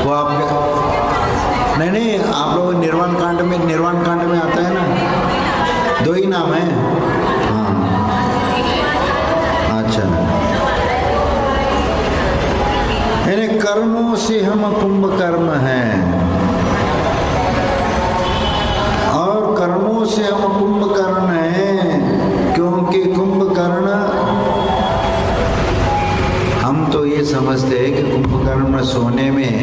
वो आपके नहीं आप लोग निर्वाण कांड में आता है ना, 2 ही नाम है। हाँ अच्छा, यानी कर्मों से हम कुंभकर्ण हैं, और कर्मों से हम कुंभकर्ण हैं क्योंकि कुंभकर्ण, हम तो ये समझते हैं कि कुंभकर्ण सोने में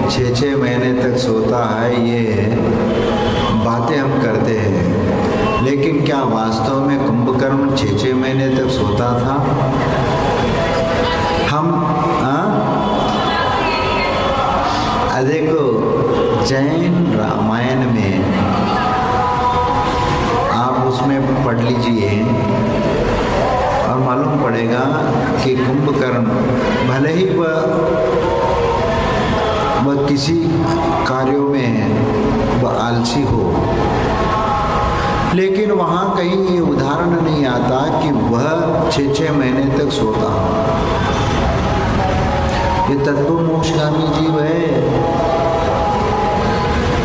6-6 महीने तक सोता है, ये बातें हम करते हैं, लेकिन क्या वास्तव में कुंभकर्ण 6-6 महीने तक सोता था? हम देखो जैन रामायण में आप उसमें पढ़ लीजिए और मालूम पड़ेगा कि कुंभकर्ण भले ही वह किसी कार्यों में वह आलसी हो, लेकिन वहाँ कहीं ये उदाहरण नहीं आता कि वह 6-6 महीने तक सोता हो। ये तत्व मोक्षगामी जीव है,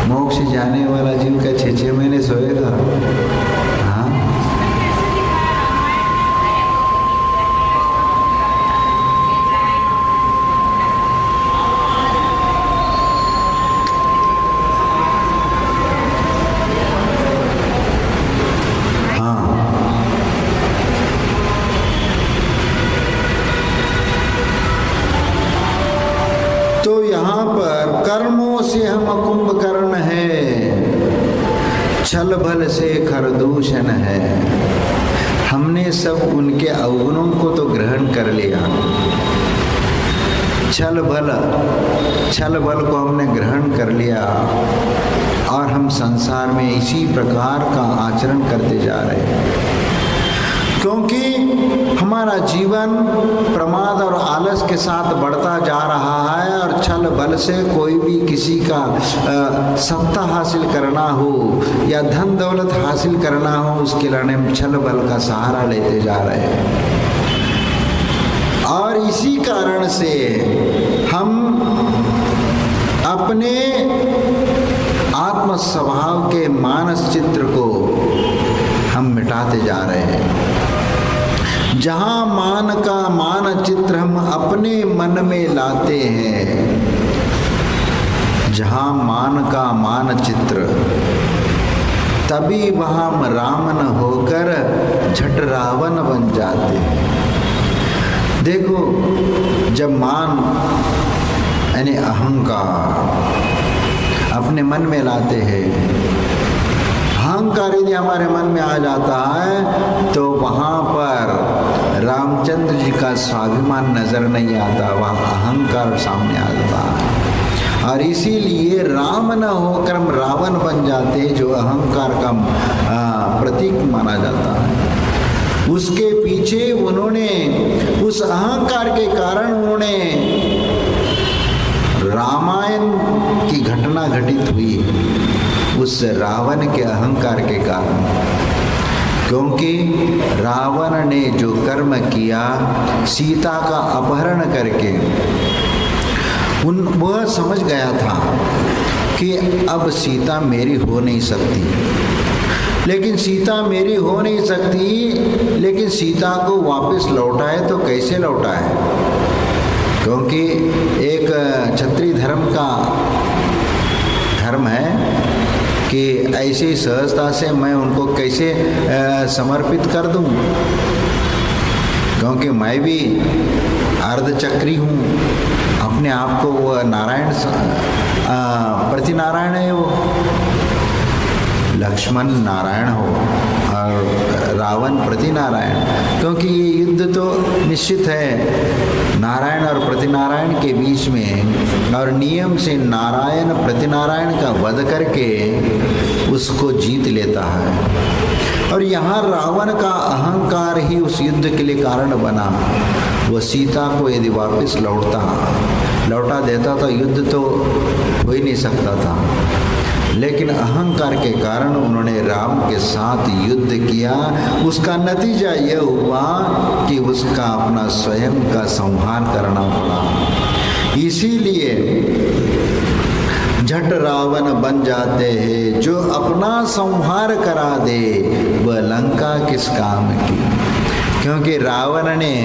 मोक्ष जाने वाला जीव का 6-6 महीने सोएगा? हाँ, तो यहाँ पर कर्मों से हम कुंभकर्ण है, छल भल से खरदूषण है। हमने सब उनके अवगुणों को तो ग्रहण कर लिया, छल भल को हमने ग्रहण कर लिया, और हम संसार में इसी प्रकार का आचरण करते जा रहे हैं, क्योंकि हमारा जीवन प्रमाद और आलस के साथ बढ़ता जा रहा है, और छल बल से कोई भी किसी का सत्ता हासिल करना हो या धन दौलत हासिल करना हो, उसके लिए हम छल बल का सहारा लेते जा रहे हैं। और इसी कारण से हम अपने आत्म स्वभाव के मानस चित्र को हम मिटाते जा रहे हैं। जहाँ मान का मानचित्र हम अपने मन में लाते हैं, जहाँ मान का मानचित्र, तभी वहाँ हम राम न होकर झट रावण बन जाते हैं। देखो, जब मान यानी अहंकार अपने मन में लाते हैं, अहंकार यदि हमारे मन में आ जाता है तो वहाँ पर रामचंद्र जी का स्वाभिमान नजर नहीं आता, वहाँ अहंकार सामने आ जाता है। और इसीलिए राम न होकर हम रावण बन जाते हैं, जो अहंकार का प्रतीक माना जाता है। उसके पीछे उन्होंने, उस अहंकार के कारण उन्होंने रामायण की घटना घटित हुई, उस रावण के अहंकार के कारण। क्योंकि रावण ने जो कर्म किया सीता का अपहरण करके, वह समझ गया था कि अब सीता मेरी हो नहीं सकती, लेकिन सीता मेरी हो नहीं सकती, लेकिन सीता को वापस लौटाए तो कैसे लौटाए? क्योंकि एक क्षत्रिय धर्म का धर्म है कि ऐसी सहजता से मैं उनको कैसे समर्पित कर दूं, क्योंकि मैं भी अर्धचक्री हूँ, अपने आप को वो नारायण प्रति नारायण है, वो लक्ष्मण नारायण हो और रावण प्रति नारायण, क्योंकि ये युद्ध तो निश्चित है नारायण और प्रतिनारायण के बीच में, और नियम से नारायण प्रतिनारायण का वध करके उसको जीत लेता है। और यहाँ रावण का अहंकार ही उस युद्ध के लिए कारण बना। वो सीता को यदि वापस लौटा देता तो युद्ध तो हो ही नहीं सकता था। लेकिन अहंकार के कारण उन्होंने राम के साथ युद्ध किया। उसका नतीजा यह हुआ कि उसका अपना स्वयं का संहार करना पड़ा। इसीलिए झट रावण बन जाते हैं। जो अपना संहार करा दे वह लंका किस काम की। क्योंकि रावण ने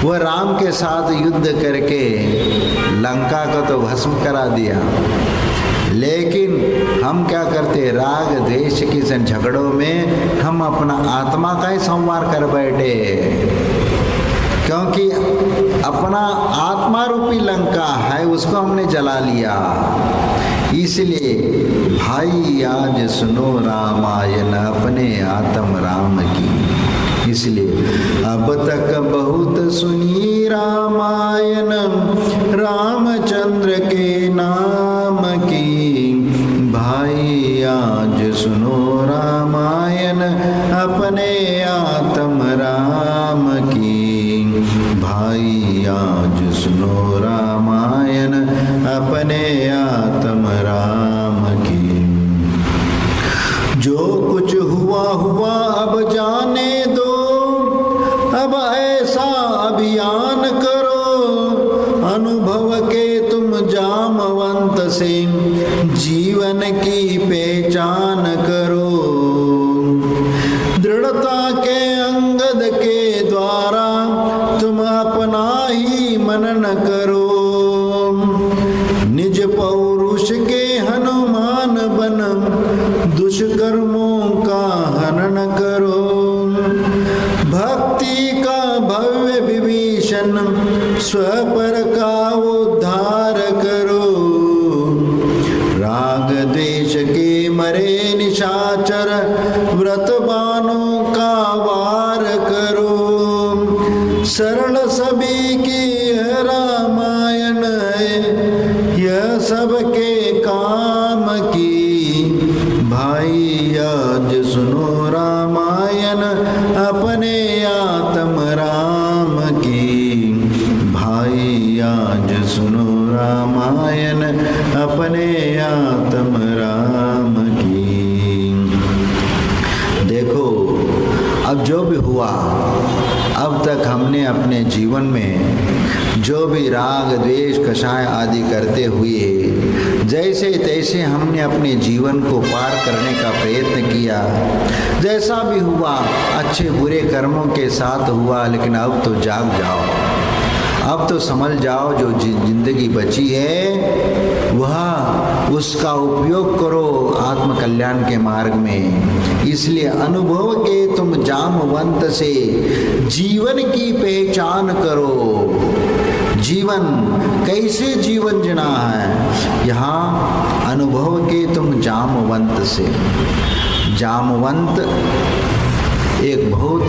वह राम के साथ युद्ध करके लंका को तो भस्म करा दिया, लेकिन हम क्या करते, राग द्वेष की झगड़ों में हम अपना आत्मा का ही संहार कर बैठे। क्योंकि अपना आत्मा रूपी लंका है उसको हमने जला लिया। इसलिए भाई आज सुनो रामायण अपने आत्म राम की। इसलिए अब तक बहुत सुनी रामायण रामचंद्र के नाम की। भाई आज सुनो रामायण अपने आत्म राम की। भाई आज सुनो रामायण अपने आत्म राम की। जो कुछ हुआ हुआ अब जाने दो, अब ऐसा अभियान करो अनुभव के तुम जामवंत से जीवन की पहचान करो। दृढ़ता के अंगद के द्वारा तुम अपना ही मनन करो। निज पौरुष के हनुमान बन दुष्कर्मों का हनन करो। भक्ति का भव्य विभीषण स्वपर का उद्धार करो। राग द्वेष के मरे निशाचर व्रतवानों का वार करो। सरल सभी की यह रामायण है, यह सबके काम की। भाई आज सुनो रामायण अपने आत्म राम की। भाई आज सुनो रामायण अपने आत्म राम की। देखो अब जो भी हुआ, अब तक हमने अपने जीवन में जो भी राग द्वेष कषाय आदि करते हुए जैसे तैसे हमने अपने जीवन को पार करने का प्रयत्न किया। जैसा भी हुआ अच्छे बुरे कर्मों के साथ हुआ, लेकिन अब तो जाग जाओ, अब तो समझ जाओ जो जिंदगी बची है वह उसका उपयोग करो आत्म कल्याण के मार्ग में। इसलिए अनुभव के तुम जामवंत से जीवन की पहचान करो। जीवन कैसे जीवन जीना है, यहाँ अनुभव के तुम जामवंत से। जामवंत एक बहुत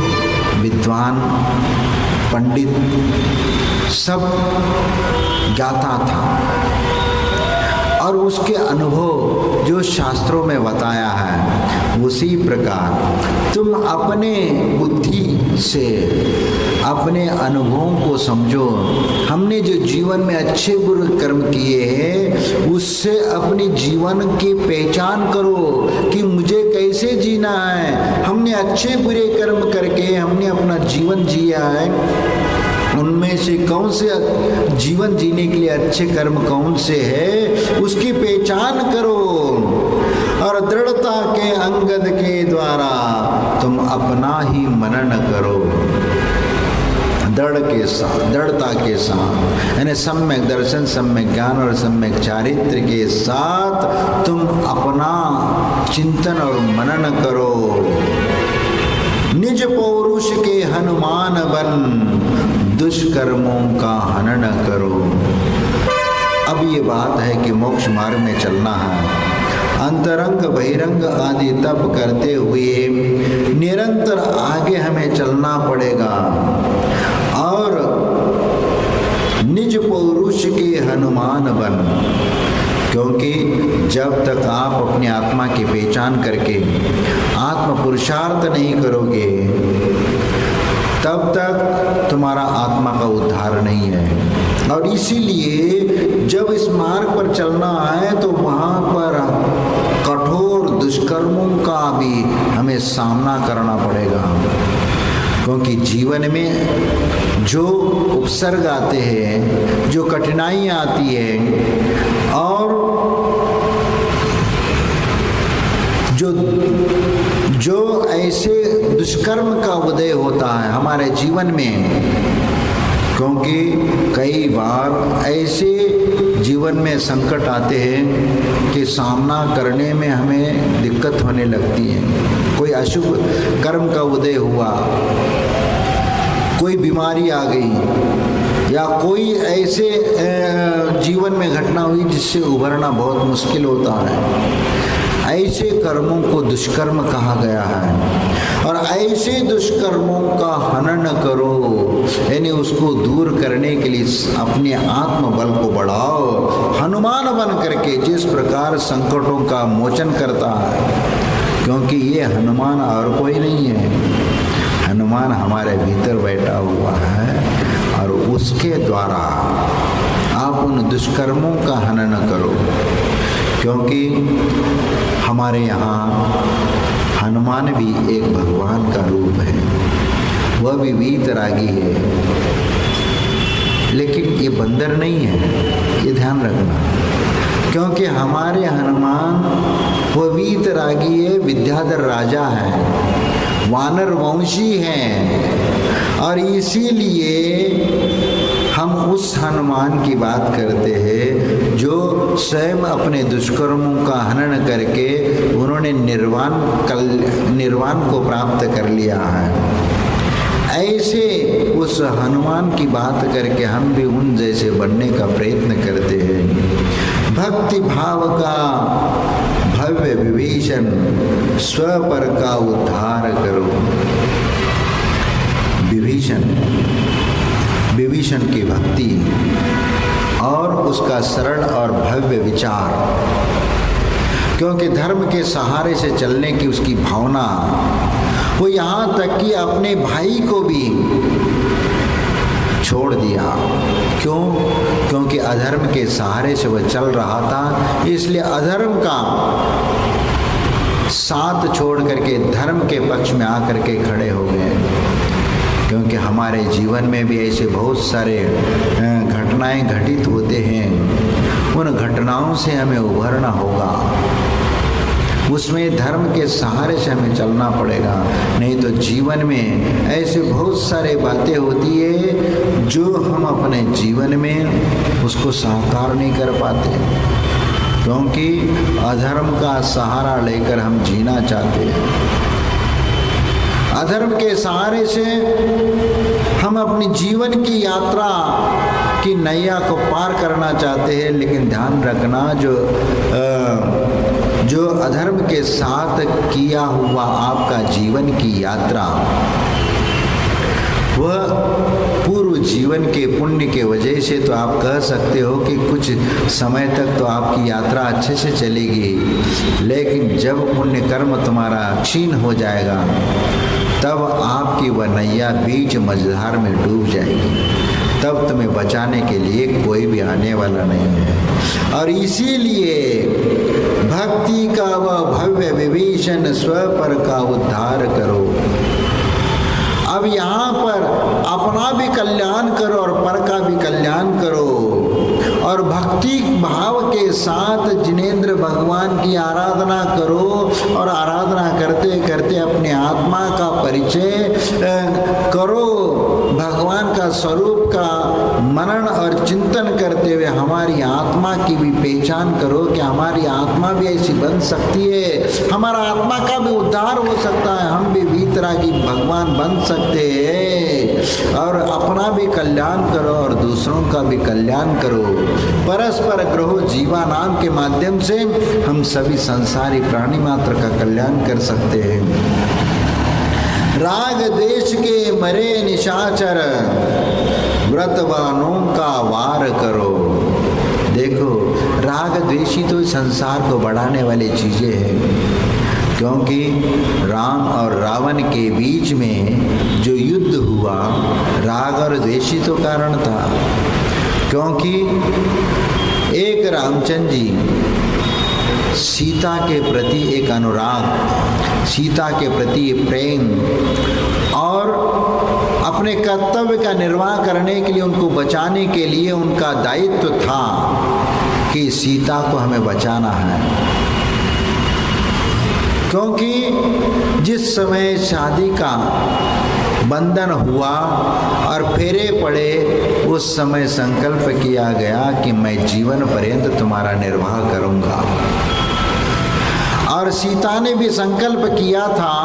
विद्वान पंडित सब ज्ञाता था, और उसके अनुभव जो शास्त्रों में बताया है उसी प्रकार तुम अपने बुद्धि से अपने अनुभवों को समझो। हमने जो जीवन में अच्छे बुरे कर्म किए हैं उससे अपने जीवन की पहचान करो कि मुझे कैसे जीना है। हमने अच्छे बुरे कर्म करके हमने अपना जीवन जिया है, उनमें से कौन से जीवन जीने के लिए अच्छे कर्म कौन से है उसकी पहचान करो, और दृढ़ता के अंगद के द्वारा तुम अपना ही मनन करो। दृढ़ता के साथ यानी सम्यक दर्शन, सम्यक ज्ञान और सम्यक चारित्र के साथ तुम अपना चिंतन और मनन करो। निज पौरुष के हनुमान बन दुष्कर्मों का हनन करो। अब ये बात है कि मोक्ष मार्ग में चलना है। अंतरंग बहिरंग आदि तप करते हुए निरंतर आगे हमें चलना पड़ेगा, और निज पौरुष के हनुमान बन, क्योंकि जब तक आप अपनी आत्मा की पहचान करके आत्म पुरुषार्थ नहीं करोगे तब तक तुम्हारा आत्मा का उद्धार नहीं है। और इसीलिए जब इस मार्ग पर चलना है तो वहाँ पर कठोर दुष्कर्मों का भी हमें सामना करना पड़ेगा, क्योंकि जीवन में जो उपसर्ग आते हैं, जो कठिनाइयाँ आती है और जो ऐसे दुष्कर्म का उदय होता है हमारे जीवन में, क्योंकि कई बार ऐसे जीवन में संकट आते हैं कि सामना करने में हमें दिक्कत होने लगती है। कोई अशुभ कर्म का उदय हुआ, कोई बीमारी आ गई, या कोई ऐसे जीवन में घटना हुई जिससे उभरना बहुत मुश्किल होता है। ऐसे कर्मों को दुष्कर्म कहा गया है। और ऐसे दुष्कर्मों का हनन करो, यानी उसको दूर करने के लिए अपने आत्मबल को बढ़ाओ। हनुमान बन करके जिस प्रकार संकटों का मोचन करता है, क्योंकि ये हनुमान और कोई नहीं है, हनुमान हमारे भीतर बैठा हुआ है और उसके द्वारा आप उन दुष्कर्मों का हनन करो। क्योंकि हमारे यहाँ हनुमान भी एक भगवान का रूप है, वह भी वीतरागी है, लेकिन ये बंदर नहीं है, ये ध्यान रखना। क्योंकि हमारे हनुमान वो वीतरागी है, विद्याधर राजा है, वानर वंशी हैं, और इसीलिए हम उस हनुमान की बात करते हैं जो स्वयं अपने दुष्कर्मों का हनन करके उन्होंने निर्वाण को प्राप्त कर लिया है। ऐसे उस हनुमान की बात करके हम भी उन जैसे बनने का प्रयत्न करते हैं। भक्ति भाव का भव्य विभीषण, स्वपर का उद्धार करो। विभीषण की भक्ति और उसका सरल और भव्य विचार, क्योंकि धर्म के सहारे से चलने की उसकी भावना, वो यहाँ तक कि अपने भाई को भी छोड़ दिया। क्यों? क्योंकि अधर्म के सहारे से वह चल रहा था, इसलिए अधर्म का साथ छोड़ करके धर्म के पक्ष में आकर के खड़े हो गए। क्योंकि हमारे जीवन में भी ऐसे बहुत सारे घटनाएं घटित होते हैं, उन घटनाओं से हमें उभरना होगा, उसमें धर्म के सहारे से हमें चलना पड़ेगा। नहीं तो जीवन में ऐसे बहुत सारे बातें होती है जो हम अपने जीवन में उसको साकार नहीं कर पाते, क्योंकि अधर्म का सहारा लेकर हम जीना चाहते हैं। अधर्म के सहारे से हम अपनी जीवन की यात्रा की नैया को पार करना चाहते हैं, लेकिन ध्यान रखना जो अधर्म के साथ किया हुआ आपका जीवन की यात्रा, वह पूर्व जीवन के पुण्य के वजह से तो आप कह सकते हो कि कुछ समय तक तो आपकी यात्रा अच्छे से चलेगी, लेकिन जब पुण्य कर्म तुम्हारा क्षीण हो जाएगा तब आपकी वह नैया बीच मझधार में डूब जाएगी, तब तुम्हें बचाने के लिए कोई भी आने वाला नहीं है। और इसीलिए भक्ति का वह भव्य विभीषण, स्वपर का उद्धार करो। अब यहाँ पर अपना भी कल्याण करो और पर का भी कल्याण करो, और भक्ति भाव के साथ जिनेंद्र भगवान की आराधना करो, और आराधना करते करते अपने आत्मा का परिचय करो, भगवान का स्वरूप का मनन और चिंतन करते हुए हमारी आत्मा की भी पहचान करो कि हमारी आत्मा भी ऐसी बन सकती है, हमारा आत्मा का भी उद्धार हो सकता है, हम भी वीतरागी भगवान बन सकते हैं। और अपना भी कल्याण करो और दूसरों का भी कल्याण करो। परस्पर ग्रहो जीवा नाम के माध्यम से हम सभी संसारी प्राणी मात्र का कल्याण कर सकते हैं। राग देश के मरे निशाचर, व्रतवानों का वार करो। देखो, राग द्वेषी तो संसार को बढ़ाने वाली चीजें हैं, क्योंकि राम और रावण के बीच में जो युद्ध हुआ हुआ, राग और द्वेष ही तो कारण था। क्योंकि एक रामचंद्र जी सीता के प्रति एक अनुराग, सीता के प्रति प्रेम और अपने कर्तव्य का निर्वाह करने के लिए, उनको बचाने के लिए उनका दायित्व था कि सीता को हमें बचाना है। क्योंकि जिस समय शादी का बंधन हुआ और फेरे पड़े, उस समय संकल्प किया गया कि मैं जीवन पर्यंत तुम्हारा निर्वाह करूंगा। और सीता ने भी संकल्प किया था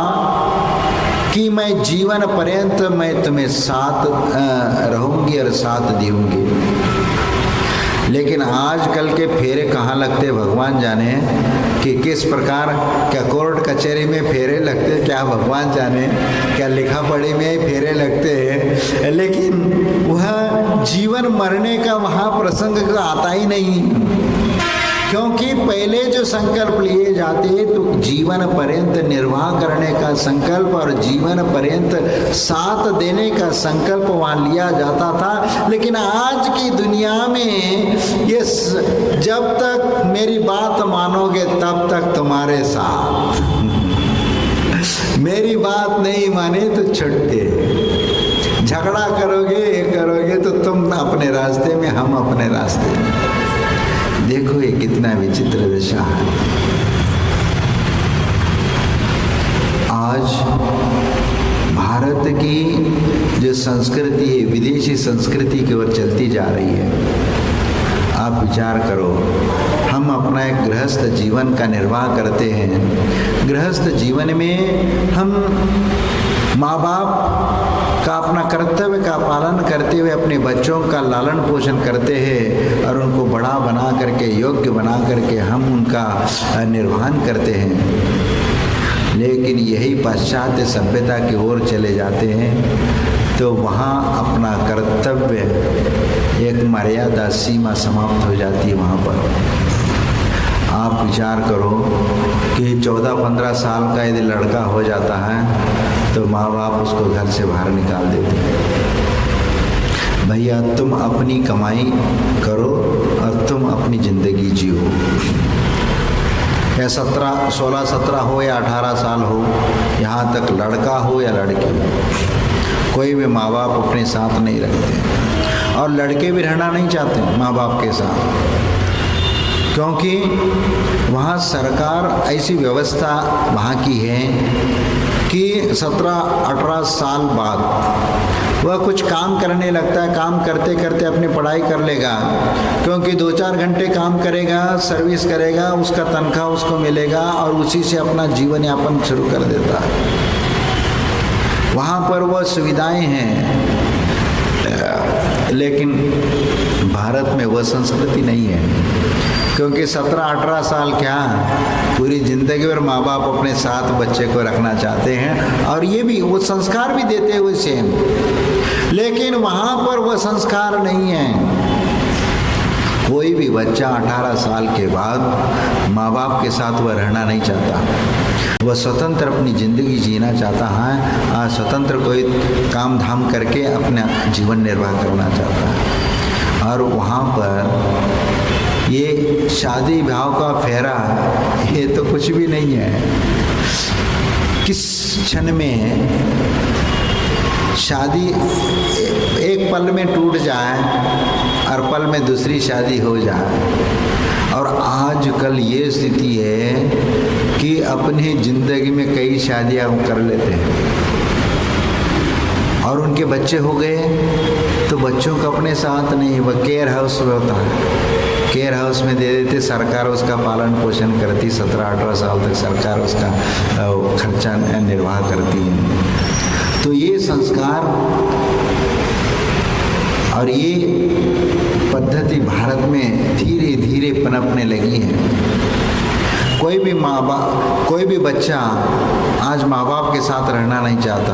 कि मैं जीवन पर्यंत मैं तुम्हें साथ रहूंगी और साथ दूंगी। लेकिन आजकल के फेरे कहाँ लगते भगवान जाने, कि किस प्रकार, क्या कोर्ट कचहरी में फेरे लगते, क्या भगवान जाने, क्या लिखा पढ़ी में फेरे लगते हैं, लेकिन वह जीवन मरने का वहाँ प्रसंग आता ही नहीं। क्योंकि पहले जो संकल्प लिए जाते तो जीवन पर्यंत निर्वाह करने का संकल्प और जीवन पर्यंत साथ देने का संकल्प वहाँ लिया जाता था। लेकिन आज की दुनिया में ये जब तक मेरी बात मानोगे तब तक तुम्हारे साथ, मेरी बात नहीं माने तो छुट्टे, झगड़ा करोगे ये करोगे तो तुम अपने रास्ते में, हम अपने रास्ते में। देखो ये कितना विचित्र दशा है। आज भारत की जो संस्कृति है विदेशी संस्कृति की ओर चलती जा रही है। आप विचार करो, हम अपना एक गृहस्थ जीवन का निर्वाह करते हैं। गृहस्थ जीवन में हम माँ बाप का अपना कर्तव्य का पालन करते हुए अपने बच्चों का लालन पोषण करते हैं और उनको बड़ा बना करके, योग्य बना करके हम उनका निर्वहन करते हैं। लेकिन यही पाश्चात्य सभ्यता की ओर चले जाते हैं तो वहाँ अपना कर्तव्य, एक मर्यादा सीमा समाप्त हो जाती है वहाँ पर। आप विचार करो कि 14-15 साल का यदि लड़का हो जाता है तो माँ बाप उसको घर से बाहर निकाल देते हैं। भैया तुम अपनी कमाई करो और तुम अपनी ज़िंदगी जियो। या 16-17 हो या 18 साल हो, यहाँ तक लड़का हो या लड़की हो, कोई भी माँ बाप अपने साथ नहीं रखते और लड़के भी रहना नहीं चाहते माँ बाप के साथ। क्योंकि वहाँ सरकार ऐसी व्यवस्था वहाँ की है कि 17-18 साल बाद वह कुछ काम करने लगता है। काम करते करते अपनी पढ़ाई कर लेगा, क्योंकि 2-4 घंटे काम करेगा, सर्विस करेगा, उसका तनख्वाह उसको मिलेगा और उसी से अपना जीवन यापन शुरू कर देता है। वहाँ पर वह सुविधाएं हैं, लेकिन भारत में वह संस्कृति नहीं है। क्योंकि 17-18 साल क्या, पूरी ज़िंदगी भर माँ बाप अपने साथ बच्चे को रखना चाहते हैं और ये भी वो संस्कार भी देते हुए सेम, लेकिन वहाँ पर वो संस्कार नहीं है। कोई भी बच्चा 18 साल के बाद माँ बाप के साथ वह रहना नहीं चाहता। वह स्वतंत्र अपनी ज़िंदगी जीना चाहता है, स्वतंत्र कोई काम धाम करके अपना जीवन निर्वाह करना चाहता है। और वहाँ पर ये शादी ब्याह का फेरा, ये तो कुछ भी नहीं है। किस क्षण में शादी एक पल में टूट जाए और पल में दूसरी शादी हो जाए। और आजकल ये स्थिति है कि अपनी ज़िंदगी में कई शादियां कर लेते हैं और उनके बच्चे हो गए तो बच्चों को अपने साथ नहीं, वह केयर हाउस में होता है, केयर हाउस में दे देते, सरकार उसका पालन पोषण करती, 17-18 साल तक सरकार उसका खर्चा निर्वाह करती है। तो ये संस्कार और ये पद्धति भारत में धीरे धीरे पनपने लगी है। कोई भी माँ बाप, कोई भी बच्चा आज माँ बाप के साथ रहना नहीं चाहता,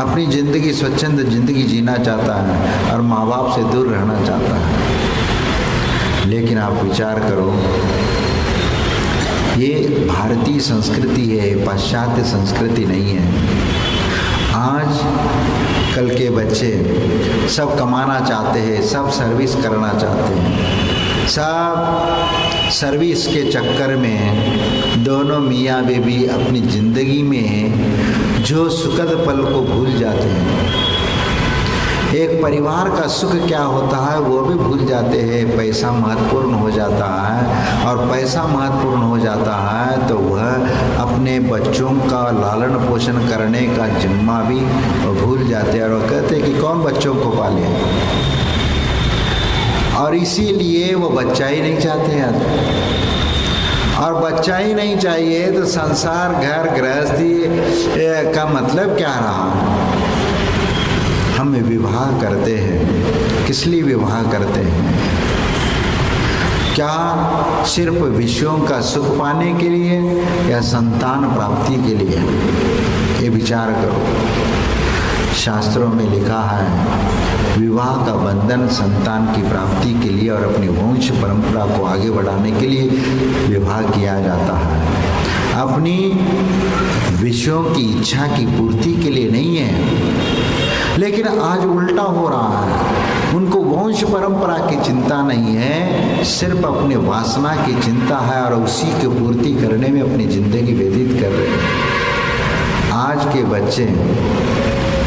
अपनी ज़िंदगी स्वच्छंद ज़िंदगी जीना चाहता है और माँ बाप से दूर रहना चाहता है। लेकिन आप विचार करो, ये भारतीय संस्कृति है, पाश्चात्य संस्कृति नहीं है। आज कल के बच्चे सब कमाना चाहते हैं, सब सर्विस करना चाहते हैं, सब सर्विस के चक्कर में दोनों मियाँ बीवी अपनी ज़िंदगी में जो सुखद पल को भूल जाते हैं। एक परिवार का सुख क्या होता है वो भी भूल जाते हैं। पैसा महत्वपूर्ण हो जाता है, और पैसा महत्वपूर्ण हो जाता है तो वह अपने बच्चों का लालन पोषण करने का जिम्मा भी भूल जाते हैं, और वो कहते हैं कि कौन बच्चों को पाले, और इसीलिए वो बच्चा ही नहीं चाहते हैं। और बच्चा ही नहीं चाहिए तो संसार घर गृहस्थी का मतलब क्या रहा। हम विवाह करते हैं, किस लिए विवाह करते हैं? क्या सिर्फ विषयों का सुख पाने के लिए या संतान प्राप्ति के लिए? ये विचार करो। शास्त्रों में लिखा है विवाह का बंधन संतान की प्राप्ति के लिए और अपनी वंश परंपरा को आगे बढ़ाने के लिए विवाह किया जाता है, अपनी विषयों की इच्छा की पूर्ति के लिए नहीं है। लेकिन आज उल्टा हो रहा है, उनको वंश परंपरा की चिंता नहीं है, सिर्फ अपने वासना की चिंता है, और उसी की पूर्ति करने में अपनी जिंदगी व्यतीत कर रहे हैं। आज के बच्चे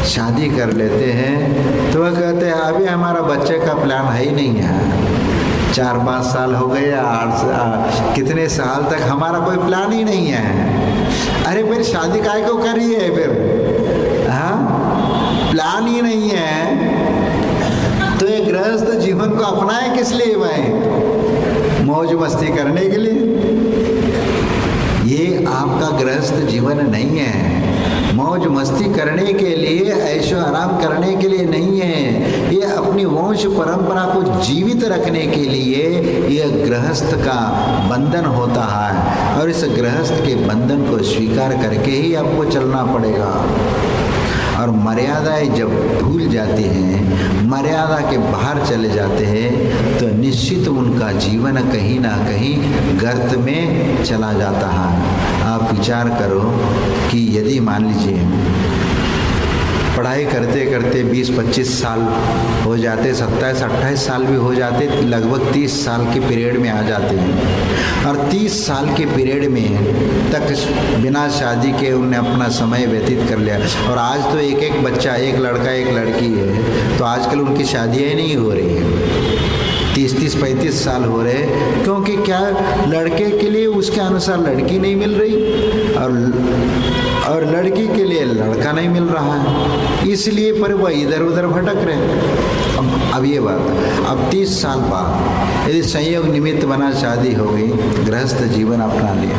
शादी कर लेते हैं तो वह कहते हैं अभी हमारा बच्चे का प्लान है ही नहीं है, 4-5 साल हो गए या 8 कितने साल तक हमारा कोई प्लान ही नहीं है। अरे फिर शादी काहे को करी है फिर? हाँ, प्लान ही नहीं है तो ये गृहस्थ जीवन को अपनाए किस लिए भाई? मौज मस्ती करने के लिए? ये आपका गृहस्थ जीवन नहीं है। मौज मस्ती करने के लिए, ऐशो आराम करने के लिए नहीं है। ये अपनी वंश परंपरा को जीवित रखने के लिए यह गृहस्थ का बंधन होता है, और इस गृहस्थ के बंधन को स्वीकार करके ही आपको चलना पड़ेगा। और मर्यादाएं जब भूल जाते हैं, मर्यादा के बाहर चले जाते हैं तो निश्चित उनका जीवन कहीं ना कहीं गर्त में चला जाता है। आप विचार करो कि यदि मान लीजिए पढ़ाई करते करते 20-25 साल हो जाते, 27-28 साल भी हो जाते, लगभग 30 साल के पीरियड में आ जाते हैं, और 30 साल के पीरियड में तक बिना शादी के उन्होंने अपना समय व्यतीत कर लिया। और आज तो एक बच्चा, एक लड़का एक लड़की है, तो आजकल उनकी शादियाँ नहीं हो रही हैं, 30-35 साल हो रहे, क्योंकि क्या लड़के के लिए उसके अनुसार लड़की नहीं मिल रही, और लड़की के लिए लड़का नहीं मिल रहा है, इसलिए पर वह इधर उधर भटक रहे। अब ये बात, अब 30 साल बाद यदि संयोग निमित्त बना शादी हो गई, गृहस्थ जीवन अपना लिया,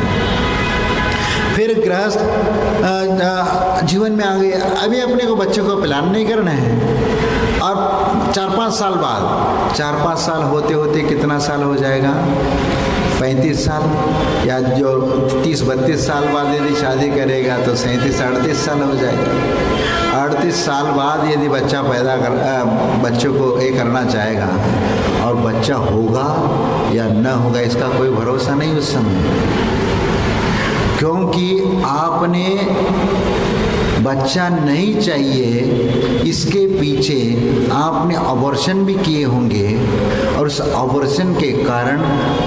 फिर गृहस्थ जीवन में आ गए, अभी अपने को बच्चों को प्लान नहीं करना है, और 4-5 साल बाद, 4-5 साल होते होते कितना साल हो जाएगा? 35 साल, या जो 30-32 साल बाद यदि शादी करेगा तो 37-38 साल हो जाएगा। 38 साल बाद यदि बच्चा बच्चों को ये करना चाहेगा, और बच्चा होगा या न होगा इसका कोई भरोसा नहीं उस समय, क्योंकि आपने बच्चा नहीं चाहिए इसके पीछे आपने अबॉर्शन भी किए होंगे, और उस अबॉर्शन के कारण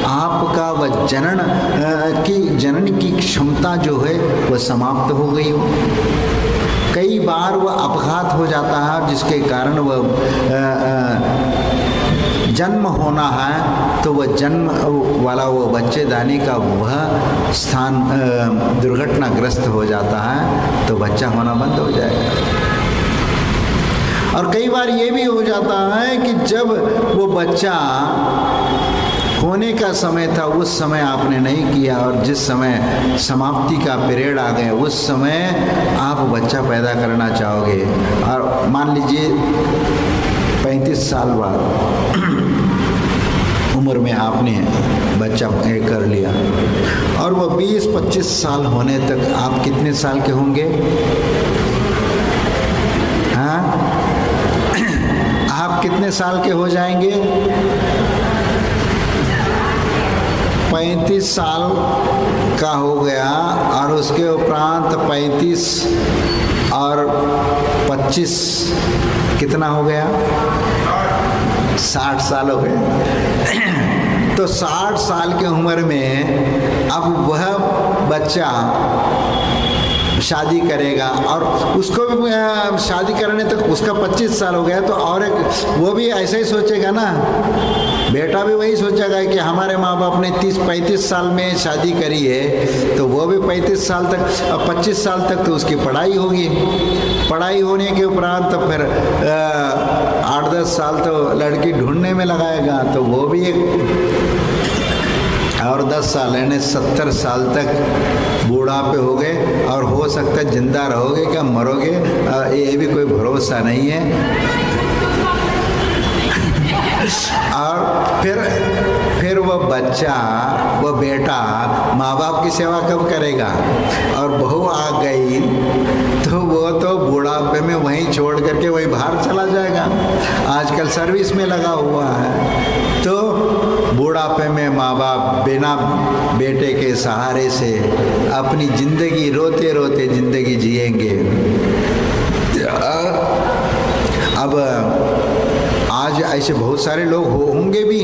आपका वह जनन की क्षमता जो है वह समाप्त हो गई हो। कई बार वह अपघात हो जाता है जिसके कारण वह जन्म होना है, तो वह जन्म वाला वो बच्चेदानी का वह स्थान दुर्घटनाग्रस्त हो जाता है, तो बच्चा होना बंद हो जाएगा। और कई बार ये भी हो जाता है कि जब वो बच्चा होने का समय था उस समय आपने नहीं किया, और जिस समय समाप्ति का पीरियड आ गया उस समय आप बच्चा पैदा करना चाहोगे, और मान लीजिए 35 साल बाद उम्र में आपने बच्चा कर लिया, और वह 20-25 साल होने तक आप कितने साल के होंगे? हाँ, आप कितने साल के हो जाएंगे? 35 साल का हो गया, और उसके उपरांत 35 और 25 कितना हो गया, 60 साल हो गए। तो 60 साल की उम्र में अब वह बच्चा शादी करेगा और उसको भी शादी करने तक उसका 25 साल हो गया, तो और एक वो भी ऐसा ही सोचेगा ना, बेटा भी वही सोचेगा कि हमारे माँ बाप ने 30-35 साल में शादी करी है, तो वो भी 35 साल तक, 25 साल तक तो उसकी पढ़ाई होगी। पढ़ाई होने के उपरांत तो फिर 8-10 साल तो लड़की ढूंढने में लगाएगा, तो वो भी एक और 10 साल यानी 70 साल तक बूढ़ापे हो गए, और हो सकता है जिंदा रहोगे क्या मरोगे ये भी कोई भरोसा नहीं है। और फिर वो बच्चा, वो बेटा माँ बाप की सेवा कब करेगा, और बहू आ गई तो वो तो बुढ़ापे में वहीं छोड़ करके वहीं बाहर चला जाएगा। आजकल सर्विस में लगा हुआ है, तो बुढ़ापे में माँ बाप बिना बेटे के सहारे से अपनी जिंदगी रोते रोते जिंदगी जिएंगे। अब आज ऐसे बहुत सारे लोग होंगे भी,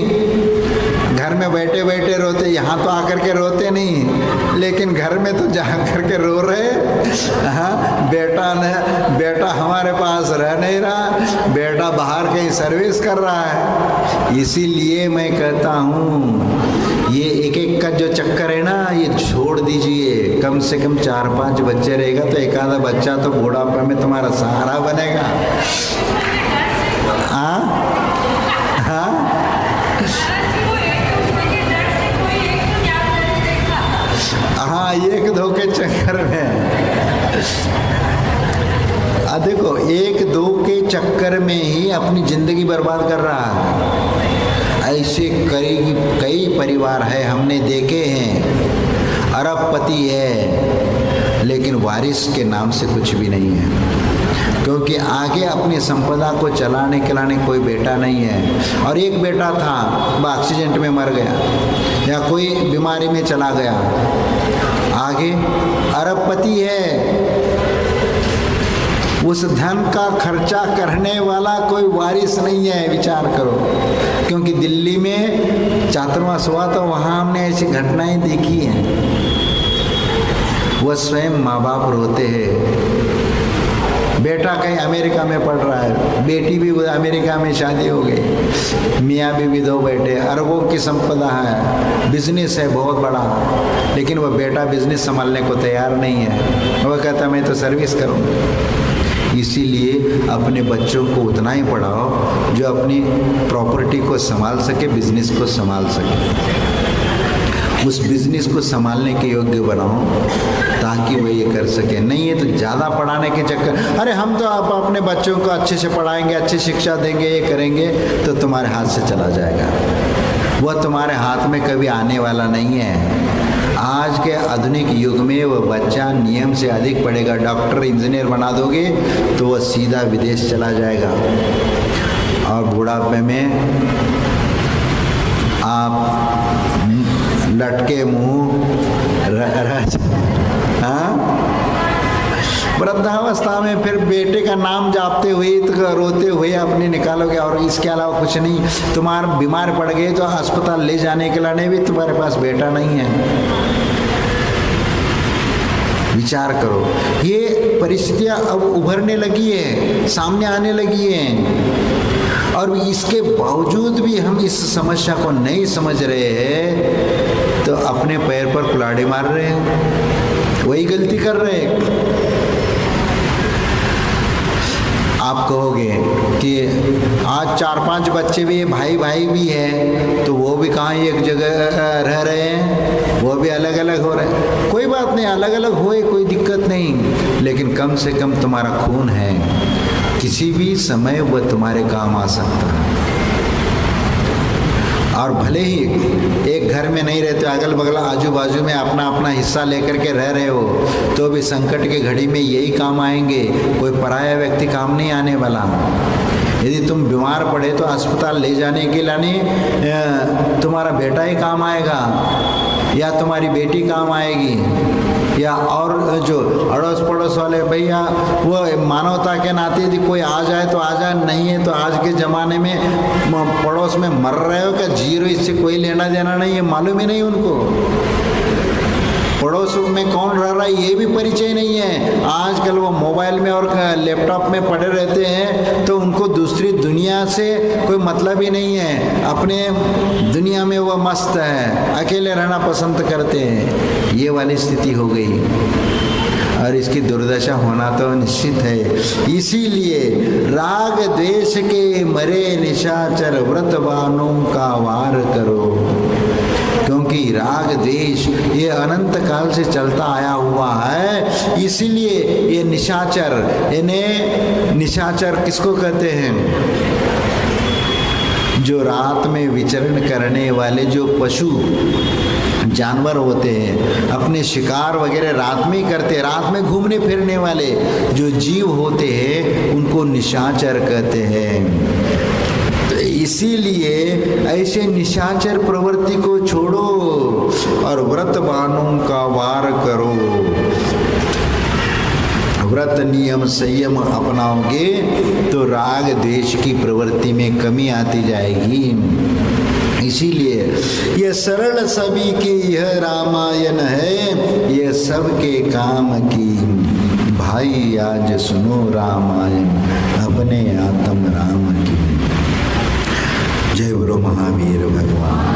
घर में बैठे बैठे रोते, यहाँ तो आकर के रोते नहीं, लेकिन घर में तो जा कर के रो रहे। हाँ, बेटा हमारे पास रह नहीं रहा, बेटा बाहर कहीं सर्विस कर रहा है। इसीलिए मैं कहता हूँ ये एक एक का जो चक्कर है ना, ये छोड़ दीजिए। कम से कम 4-5 बच्चे रहेगा तो एक आधा बच्चा तो बुढ़ापे में तुम्हारा सहारा बनेगा। हाँ हाँ, एक दो के चक्कर में देखो, एक दो के चक्कर में ही अपनी जिंदगी बर्बाद कर रहा है। ऐसे कई परिवार है, हमने देखे हैं, अरबपति है लेकिन वारिस के नाम से कुछ भी नहीं है, क्योंकि आगे अपनी संपदा को चलाने खिलाने कोई बेटा नहीं है। और एक बेटा था, वह एक्सीडेंट में मर गया या कोई बीमारी में चला गया। आगे अरबपति है, उस धन का खर्चा करने वाला कोई वारिस नहीं है। विचार करो, क्योंकि दिल्ली में चातुर्मास हुआ तो वहाँ हमने ऐसी घटनाएं देखी हैं। वह स्वयं माँ बाप रोते हैं, बेटा कहीं अमेरिका में पढ़ रहा है, बेटी भी अमेरिका में शादी हो गई, मियाँ बीवी दो बैठे, अरबों की संपदा है, बिजनेस है बहुत बड़ा, लेकिन वह बेटा बिजनेस संभालने को तैयार नहीं है। वह कहता मैं तो सर्विस करूँगा। इसीलिए अपने बच्चों को उतना ही पढ़ाओ जो अपनी प्रॉपर्टी को संभाल सके, बिजनेस को संभाल सके, उस बिजनेस को संभालने के योग्य बनाओ ताकि वह ये कर सके। नहीं है तो ज़्यादा पढ़ाने के चक्कर, अरे हम तो आप अपने बच्चों को अच्छे से पढ़ाएंगे, अच्छी शिक्षा देंगे, ये करेंगे, तो तुम्हारे हाथ से चला जाएगा। वह तुम्हारे हाथ में कभी आने वाला नहीं है। आज के आधुनिक युग में वह बच्चा नियम से अधिक पढ़ेगा, डॉक्टर इंजीनियर बना दोगे तो वह सीधा विदेश चला जाएगा, और बुढ़ापे में आप लटके मुंह वृद्धावस्था में फिर बेटे का नाम जापते हुए तो रोते हुए अपने निकालोगे, और इसके अलावा कुछ नहीं। तुम्हारे बीमार पड़ गए तो अस्पताल ले जाने के लिए भी तुम्हारे पास बेटा नहीं है। विचार करो, ये परिस्थितियां अब उभरने लगी है, सामने आने लगी है, और इसके बावजूद भी हम इस समस्या को नहीं समझ रहे हैं, तो अपने पैर पर कुल्हाड़ी मार रहे हैं, वही गलती कर रहे हैं। आप कहोगे कि आज 4-5 बच्चे भी, भाई भी है, तो वो भी कहाँ एक जगह रह रहे हैं, वो भी अलग अलग हो रहे हैं। कोई बात नहीं, अलग अलग होए, कोई दिक्कत नहीं, लेकिन कम से कम तुम्हारा खून है, किसी भी समय वह तुम्हारे काम आ सकता है। और भले ही एक घर में नहीं रहते, अगल बगल आजू बाजू में अपना अपना हिस्सा लेकर के रह रहे हो, तो भी संकट की घड़ी में यही काम आएंगे, कोई पराया व्यक्ति काम नहीं आने वाला। यदि तुम बीमार पड़े तो अस्पताल ले जाने के लिए तुम्हारा बेटा ही काम आएगा या तुम्हारी बेटी काम आएगी, या और जो अड़ोस पड़ोस वाले भैया वो मानवता के नाते यदि कोई आ जाए तो आ जाए, नहीं है तो आज के ज़माने में पड़ोस में मर रहे हो क्या जी रहे हो, इससे कोई लेना देना नहीं है, मालूम ही नहीं उनको। पड़ोस में कौन रह रहा है ये भी परिचय नहीं है। आजकल वो मोबाइल में और लैपटॉप में पड़े रहते हैं तो उनको दूसरी दुनिया से कोई मतलब ही नहीं है, अपने दुनिया में वो मस्त है, अकेले रहना पसंद करते हैं। ये वाली स्थिति हो गई और इसकी दुर्दशा होना तो निश्चित है। इसीलिए राग द्वेष के मरे निशाचर व्रतवानों का वार करो, क्योंकि राग द्वेष ये अनंत काल से चलता आया हुआ है। इसीलिए ये निशाचर, इन्हें निशाचर किसको कहते हैं? जो रात में विचरण करने वाले जो पशु जानवर होते हैं, अपने शिकार वगैरह रात में ही करते, रात में घूमने फिरने वाले जो जीव होते हैं उनको निशाचर कहते हैं। इसीलिए ऐसे निशाचर प्रवृत्ति को छोड़ो और व्रतवानों का वार करो। व्रत नियम संयम अपनाओगे तो राग द्वेष की प्रवृत्ति में कमी आती जाएगी। इसीलिए यह सरल सभी की यह रामायण है, यह सबके काम की। भाई आज सुनो रामायण अपने आत्म राम की। जय बोलो महावीर भगवान।